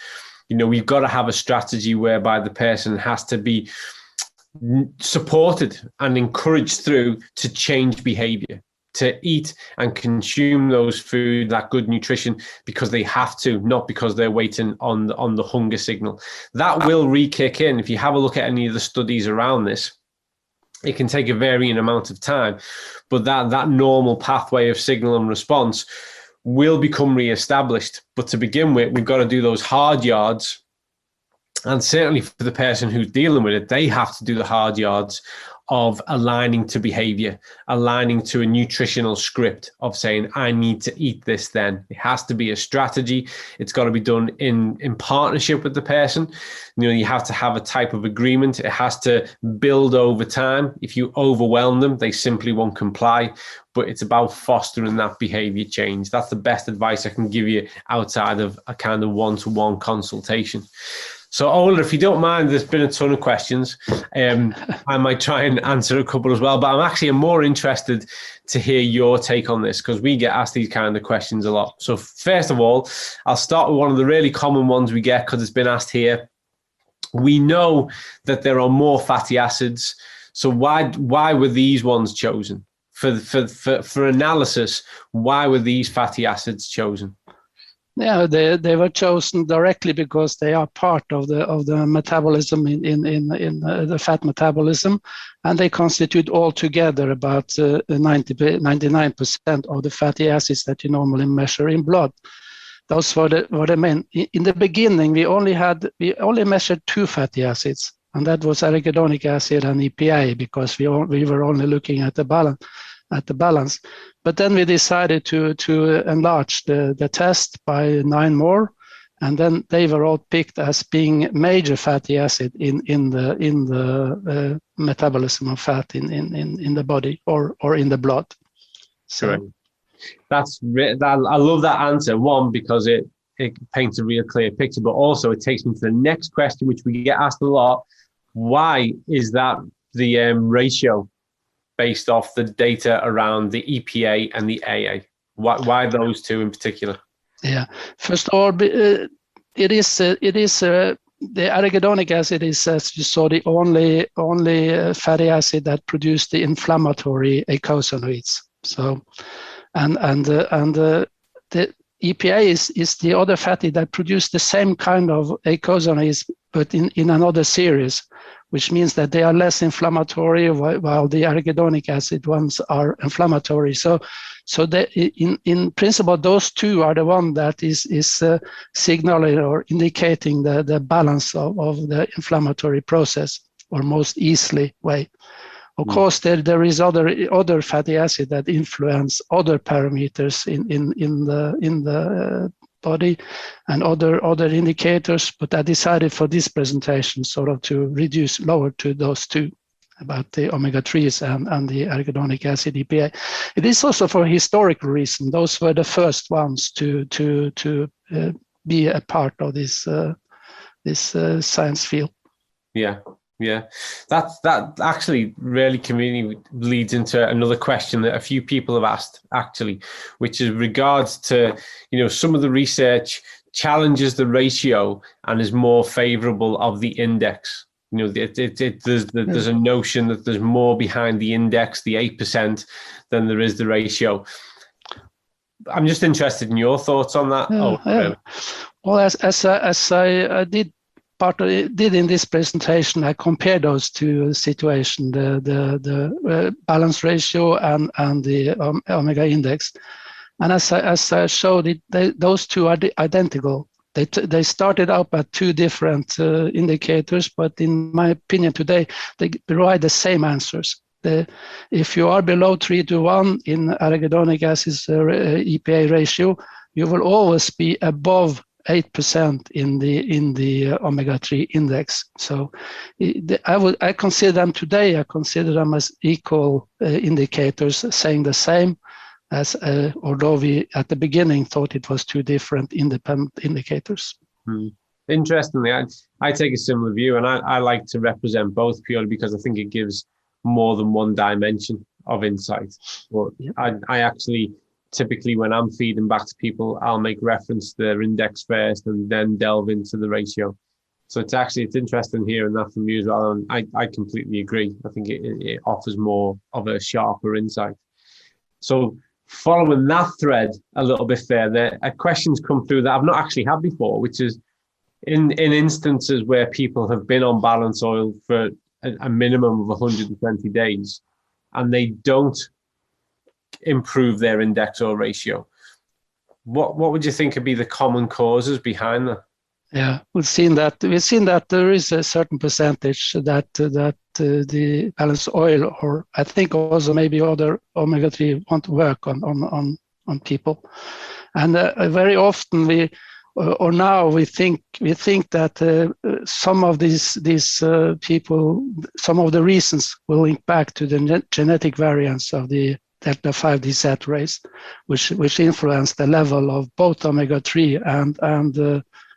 we've got to have a strategy whereby the person has to be supported and encouraged through to change behavior, to eat and consume those food, that good nutrition, because they have to, not because they're waiting on the hunger signal. That will re-kick in. If you have a look at any of the studies around this, it can take a varying amount of time, but that normal pathway of signal and response will become re-established. But to begin with, we've got to do those hard yards. And certainly for the person who's dealing with it, they have to do the hard yards of aligning to behavior, aligning to a nutritional script of saying, I need to eat this then. It has to be a strategy. It's got to be done in partnership with the person. You have to have a type of agreement. It has to build over time. If you overwhelm them, they simply won't comply. But it's about fostering that behavior change. That's the best advice I can give you outside of a kind of one-to-one consultation. So, Ola, if you don't mind, there's been a ton of questions. I might try and answer a couple as well, but I'm more interested to hear your take on this, because we get asked these kind of questions a lot. So first of all, I'll start with one of the really common ones we get, because it's been asked here. We know that there are more fatty acids. So why were these ones chosen? For analysis, why were these fatty acids chosen? Yeah, they were chosen directly because they are part of the metabolism in the fat metabolism, and they constitute altogether about 99% of the fatty acids that you normally measure in blood. Those were the main. In the beginning, we only measured two fatty acids, and that was arachidonic acid and EPA, because we were only looking at the balance. But then we decided to enlarge the test by 9 more, and then they were all picked as being major fatty acid in the metabolism of fat in the body or in the blood. So I love that answer. One, because it paints a real clear picture, but also it takes me to the next question, which we get asked a lot. Why is that the ratio based off the data around the EPA and the AA? Why those two in particular? Yeah, first of all, it is the arachidonic acid is, as you saw, the only fatty acid that produce the inflammatory eicosanoids. So, and the EPA is the other fatty that produce the same kind of eicosanoids, but in another series, which means that they are less inflammatory, while the arachidonic acid ones are inflammatory. So in principle, those two are the one that is signaling or indicating the balance of the inflammatory process, or most easily way. Of course, there is other fatty acid that influence other parameters in the body and other indicators, but I decided for this presentation sort of to lower to those two, about the omega-3s and the arachidonic acid EPA. It is also for historical reason. Those were the first ones to be a part of this science field. Yeah. Yeah, that actually really conveniently leads into another question that a few people have asked, actually, which is regards to, some of the research challenges the ratio and is more favorable of the index. There's a notion that there's more behind the index, the 8%, than there is the ratio. I'm just interested in your thoughts on that. Well, as I did in this presentation, I compared those two situations, the balance ratio and the omega index. And as I showed it, those two are identical. They started out at two different indicators, but in my opinion today, they provide the same answers. If you are below 3:1 in arachidonic acid EPA ratio, you will always be above 8% in the omega-3 index. So I consider them today, I consider them as equal indicators saying the same, as although we at the beginning thought it was two different independent indicators. Interestingly, I take a similar view, and I like to represent both purely because I think it gives more than one dimension of insight. But I actually, typically when I'm feeding back to people, I'll make reference to their index first and then delve into the ratio. So it's interesting hearing that from you as well. And I completely agree. I think it offers more of a sharper insight. So following that thread a little bit further, questions come through that I've not actually had before, which is in instances where people have been on balance oil for a minimum of 120 days and they don't improve their index or ratio. What would you think would be the common causes behind that? Yeah, we've seen that there is a certain percentage that the balanced oil, or I think also maybe other omega-3, won't work on people, and very often we think that some of these people, some of the reasons will link back to the genetic variants of the delta 5 desaturase, which influence the level of both omega-3 and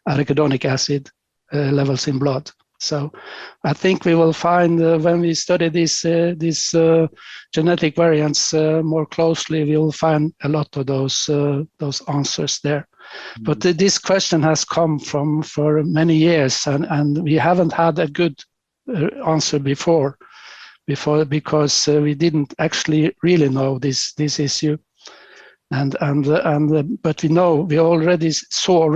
arachidonic acid levels in blood. So I think we will find when we study these genetic variants more closely, we will find a lot of those answers there. Mm-hmm. But this question has come for many years, and we haven't had a good answer before because we didn't actually really know this issue. But we already saw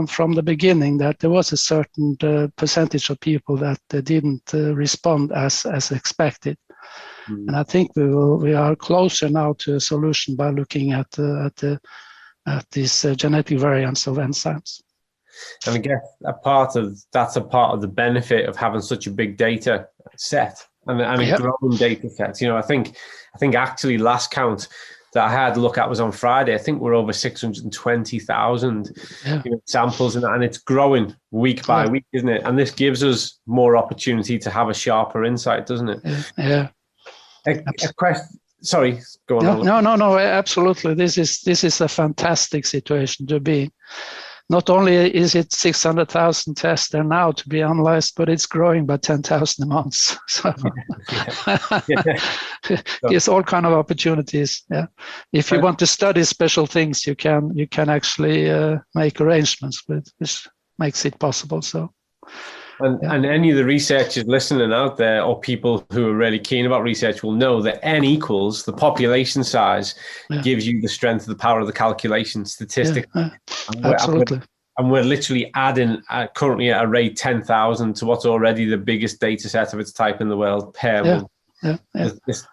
from the beginning that there was a certain percentage of people that didn't respond as expected. Mm. And I think we are closer now to a solution by looking at these genetic variants of enzymes. And I guess that's a part of the benefit of having such a big data set and a growing data set. I think actually last count that I had a look at was on Friday. I think we're over 620,000 samples, and it's growing week by week, isn't it? And this gives us more opportunity to have a sharper insight, doesn't it? Yeah. A question. Sorry, go on. No, absolutely. This is a fantastic situation to be in. Not only is it 600,000 tests there now to be analyzed, but it's growing by 10,000 a month. So there's all kind of opportunities. Yeah, if you want to study special things, you can actually make arrangements which makes it possible. So. And any of the researchers listening out there, or people who are really keen about research, will know that N equals the population size gives you the strength of the power of the calculation statistically. Absolutely. And we're literally adding currently at a rate 10,000 to what's already the biggest data set of its type in the world per month.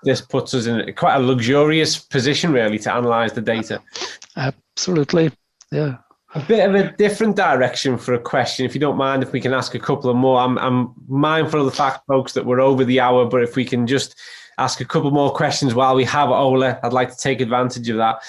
This puts us in quite a luxurious position, really, to analyze the data. Absolutely. Yeah. A bit of a different direction for a question, if you don't mind, if we can ask a couple of more. I'm mindful of the fact, folks, that we're over the hour, but if we can just ask a couple more questions while we have Ola, I'd like to take advantage of that.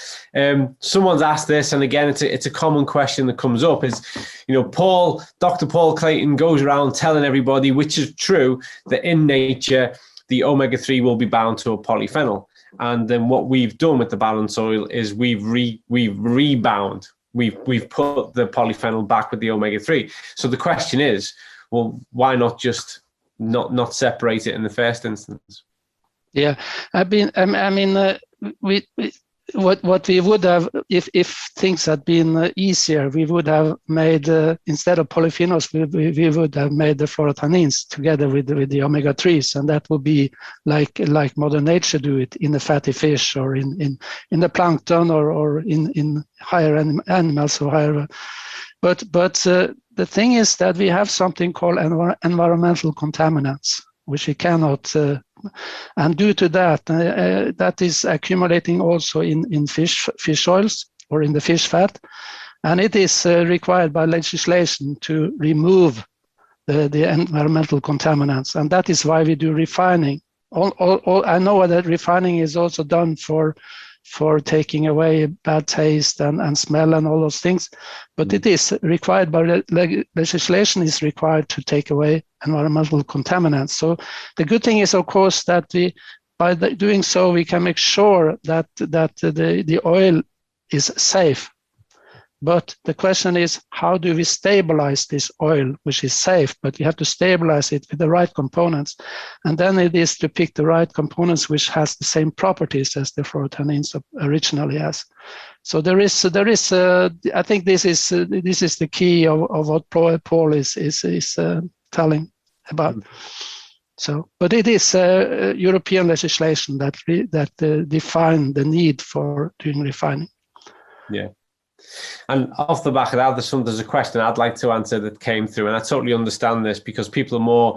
Someone's asked this, and again, it's a common question that comes up, is, Dr. Paul Clayton goes around telling everybody, which is true, that in nature, the omega-3 will be bound to a polyphenol. And then what we've done with the balance oil is we've rebound. We've put the polyphenol back with the omega-3. So the question is, well, why not just not separate it in the first instance. Yeah, I mean, we what we would have, if things had been easier, we would have made instead of polyphenols, we would have made the fluorotanins together with the omega-3s, and that would be like Mother Nature do it in the fatty fish or in the plankton or in higher animals or higher. But the thing is that we have something called environmental contaminants, which we cannot, and due to that, that is accumulating also in fish oils or in the fish fat, and it is required by legislation to remove the environmental contaminants, and that is why we do refining. I know that refining is also done for taking away bad taste and smell and all those things, but it is required by legislation is required to take away environmental contaminants. So the good thing is, of course, that by doing so, we can make sure that the oil is safe. But the question is, how do we stabilize this oil, which is safe, but you have to stabilize it with the right components. And then it is to pick the right components which has the same properties as the fluorotanins originally has. So there is I think this is the key of what Paul is telling about. So, but it is European legislation that define the need for doing refining. Yeah. And off the back of that, there's a question I'd like to answer that came through, and I totally understand this because people are more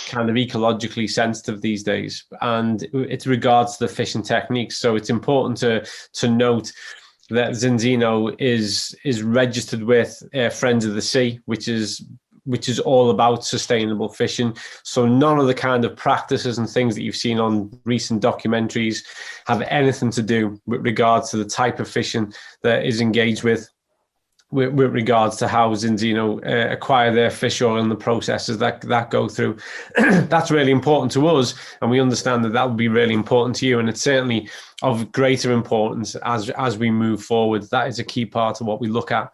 kind of ecologically sensitive these days, and it regards the fishing techniques. So it's important to note that Zinzino is registered with Friends of the Sea, which is all about sustainable fishing. So none of the kind of practices and things that you've seen on recent documentaries have anything to do with regards to the type of fishing that is engaged with regards to how Zinzino acquire their fish oil and the processes that go through. That's really important to us, and we understand that will be really important to you, and it's certainly of greater importance as we move forward. That is a key part of what we look at.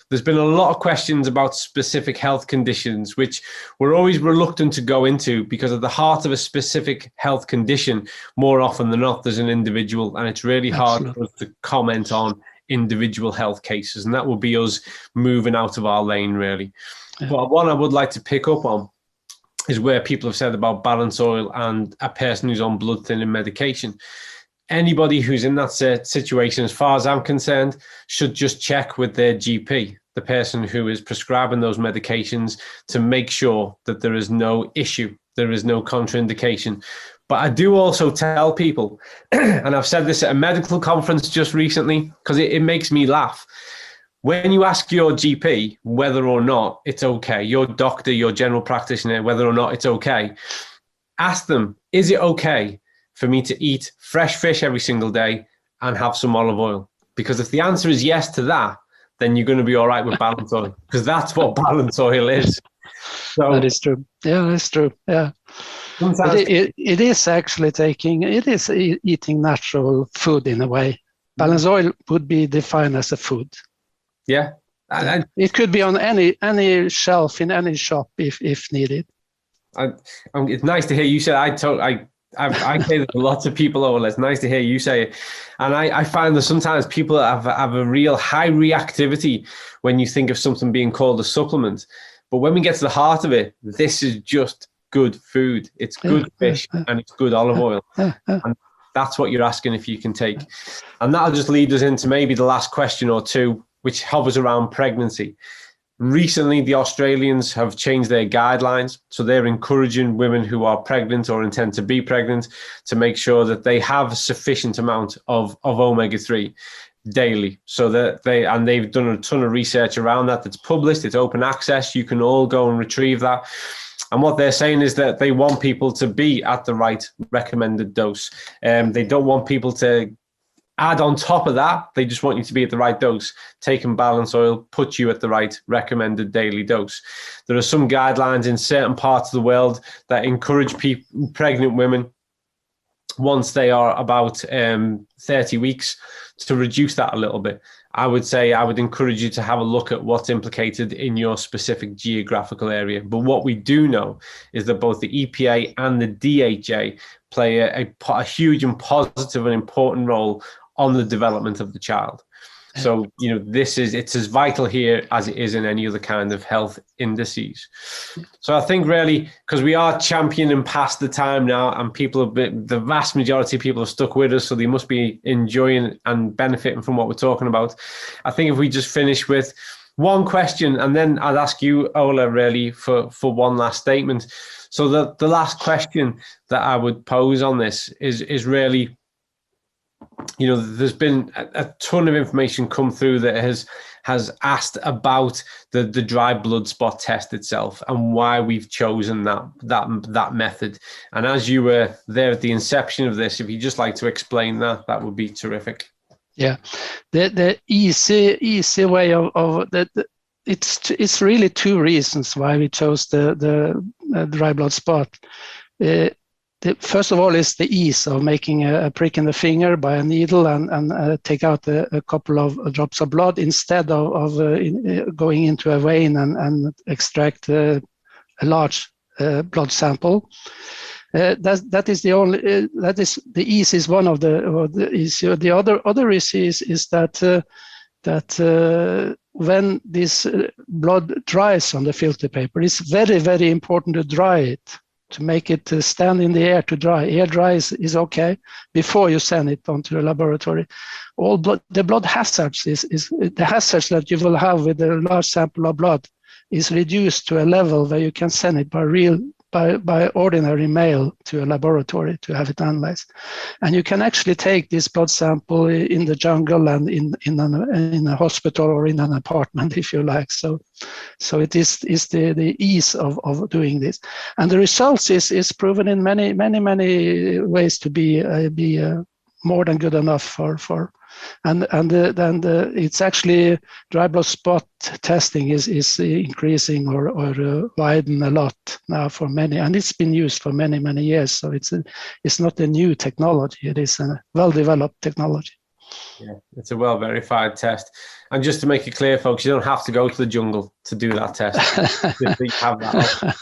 There's been a lot of questions about specific health conditions, which we're always reluctant to go into because at the heart of a specific health condition, more often than not, there's an individual, and it's really hard for us to comment on individual health cases, and that will be us moving out of our lane, really. Yeah. But one I would like to pick up on is where people have said about balance oil and a person who's on blood thinning medication. Anybody who's in that situation, as far as I'm concerned, should just check with their GP, the person who is prescribing those medications, to make sure that there is no issue, there is no contraindication. But I do also tell people, and I've said this at a medical conference just recently, because it makes me laugh. When you ask your GP whether or not it's okay, your doctor, your general practitioner, whether or not it's okay, ask them, is it okay for me to eat fresh fish every single day and have some olive oil? Because if the answer is yes to that, then you're going to be all right with balance oil, because that's what balance oil is. So, that is true. Yeah, that's true. Yeah. It is actually eating natural food in a way. Balance oil would be defined as a food. Yeah. It could be on any shelf in any shop if needed. It's nice to hear you say. I say that to lots of people. Oh, well, it's nice to hear you say it. And I find that sometimes people have a real high reactivity when you think of something being called a supplement. But when we get to the heart of it, this is just good food. It's good fish and it's good olive oil. And that's what you're asking if you can take. And that'll just lead us into maybe the last question or two, which hovers around pregnancy. Recently, the Australians have changed their guidelines. So they're encouraging women who are pregnant or intend to be pregnant to make sure that they have a sufficient amount of omega-3 daily. So that they've done a ton of research around that. That's published, it's open access. You can all go and retrieve that. And what they're saying is that they want people to be at the right recommended dose. They don't want people to add on top of that. They just want you to be at the right dose. Taking balance oil puts you at the right recommended daily dose. There are some guidelines in certain parts of the world that encourage pregnant women, once they are about 30 weeks, to reduce that a little bit. I would say I would encourage you to have a look at what's implicated in your specific geographical area. But what we do know is that both the EPA and the DHA play a huge and positive and important role on the development of the child. So, you know, it's as vital here as it is in any other kind of health indices. So I think really, because we are championing past the time now, and the vast majority of people have stuck with us, so they must be enjoying and benefiting from what we're talking about. I think if we just finish with one question, and then I'd ask you, Ola, really for one last statement. So the last question that I would pose on this is really, you know, there's been a ton of information come through that has asked about the dry blood spot test itself and why we've chosen that method. And as you were there at the inception of this, if you'd just like to explain that would be terrific. Yeah, the easy way of that. It's really two reasons why we chose the dry blood spot. First of all is the ease of making a prick in the finger by a needle and take out a couple of drops of blood instead of going into a vein and extract a large blood sample. That is the only. That is the ease is one of the issue. The other issue is that when this blood dries on the filter paper, it's very important to dry it, to make it stand in the air to dry. Air dry is okay before you send it onto the laboratory. The blood hazards is the hazards that you will have with a large sample of blood is reduced to a level where you can send it by ordinary mail to a laboratory to have it analyzed. And you can actually take this blood sample in the jungle and in a hospital or in an apartment if you like. So it is the ease of doing this. And the results is proven in many ways to be more than good enough for and it's actually dry blood spot testing is increasing or widen a lot now for many, and it's been used for many years. So it's not a new technology; it is a well-developed technology. Yeah, it's a well-verified test. And just to make it clear, folks, you don't have to go to the jungle to do that test. You have that option.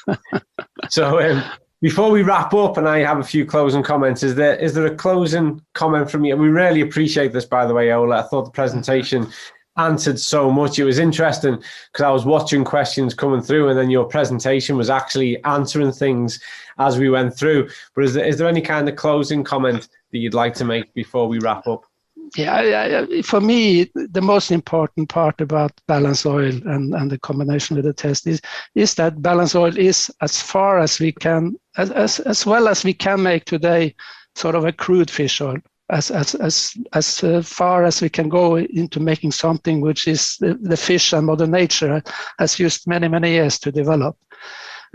So. Before we wrap up, and I have a few closing comments, is there a closing comment from you? We really appreciate this, by the way, Ola. I thought the presentation answered so much. It was interesting because I was watching questions coming through, and then your presentation was actually answering things as we went through. But is there any kind of closing comment that you'd like to make before we wrap up? Yeah, for me, the most important part about balance oil and the combination with the test is that balance oil is as far as we can, as well as we can make today, sort of a crude fish oil, as far as we can go into making something which is the fish and Mother Nature has used many years to develop.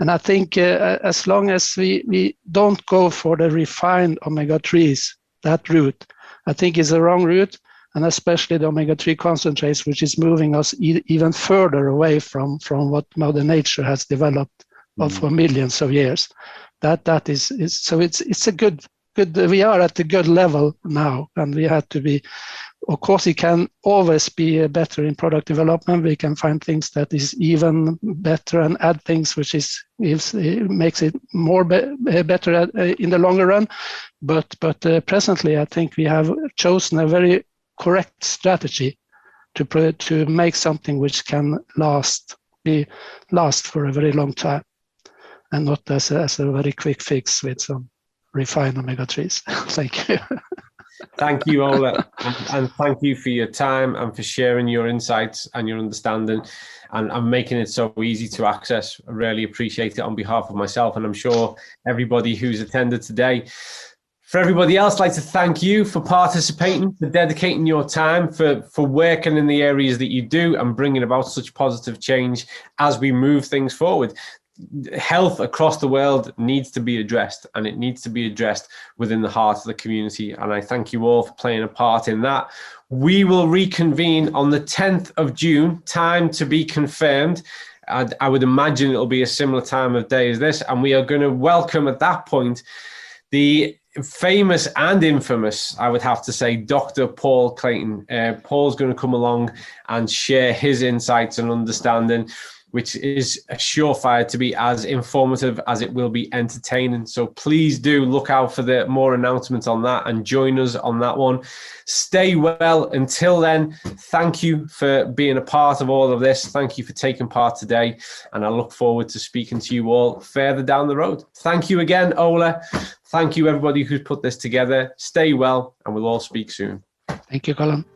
And I think as long as we don't go for the refined omega-3s, that route, I think is the wrong route, and especially the omega-3 concentrates, which is moving us even further away from what Mother Nature has developed for millions of years. That is so it's a good. We are at a good level now, and we have to be. Of course, it can always be better in product development. We can find things that is even better and add things which makes it more better in the longer run. But presently, I think we have chosen a very correct strategy to make something which can last for a very long time, and not as a very quick fix with some refined omega-3s. Thank you. Thank you, Ola, and thank you for your time and for sharing your insights and your understanding and making it so easy to access. I really appreciate it on behalf of myself, and I'm sure everybody who's attended today. For everybody else, I'd like to thank you for participating, for dedicating your time, for working in the areas that you do and bringing about such positive change as we move things forward. Health across the world needs to be addressed, and it needs to be addressed within the heart of the community. And I thank you all for playing a part in that. We will reconvene on the 10th of June, time to be confirmed. I would imagine it'll be a similar time of day as this. And we are going to welcome at that point the famous and infamous, I would have to say, Dr. Paul Clayton. Paul's going to come along and share his insights and understanding, which is a surefire to be as informative as it will be entertaining. So please do look out for the more announcements on that and join us on that one. Stay well. Until then, thank you for being a part of all of this. Thank you for taking part today. And I look forward to speaking to you all further down the road. Thank you again, Ola. Thank you, everybody who's put this together. Stay well, and we'll all speak soon. Thank you, Colin.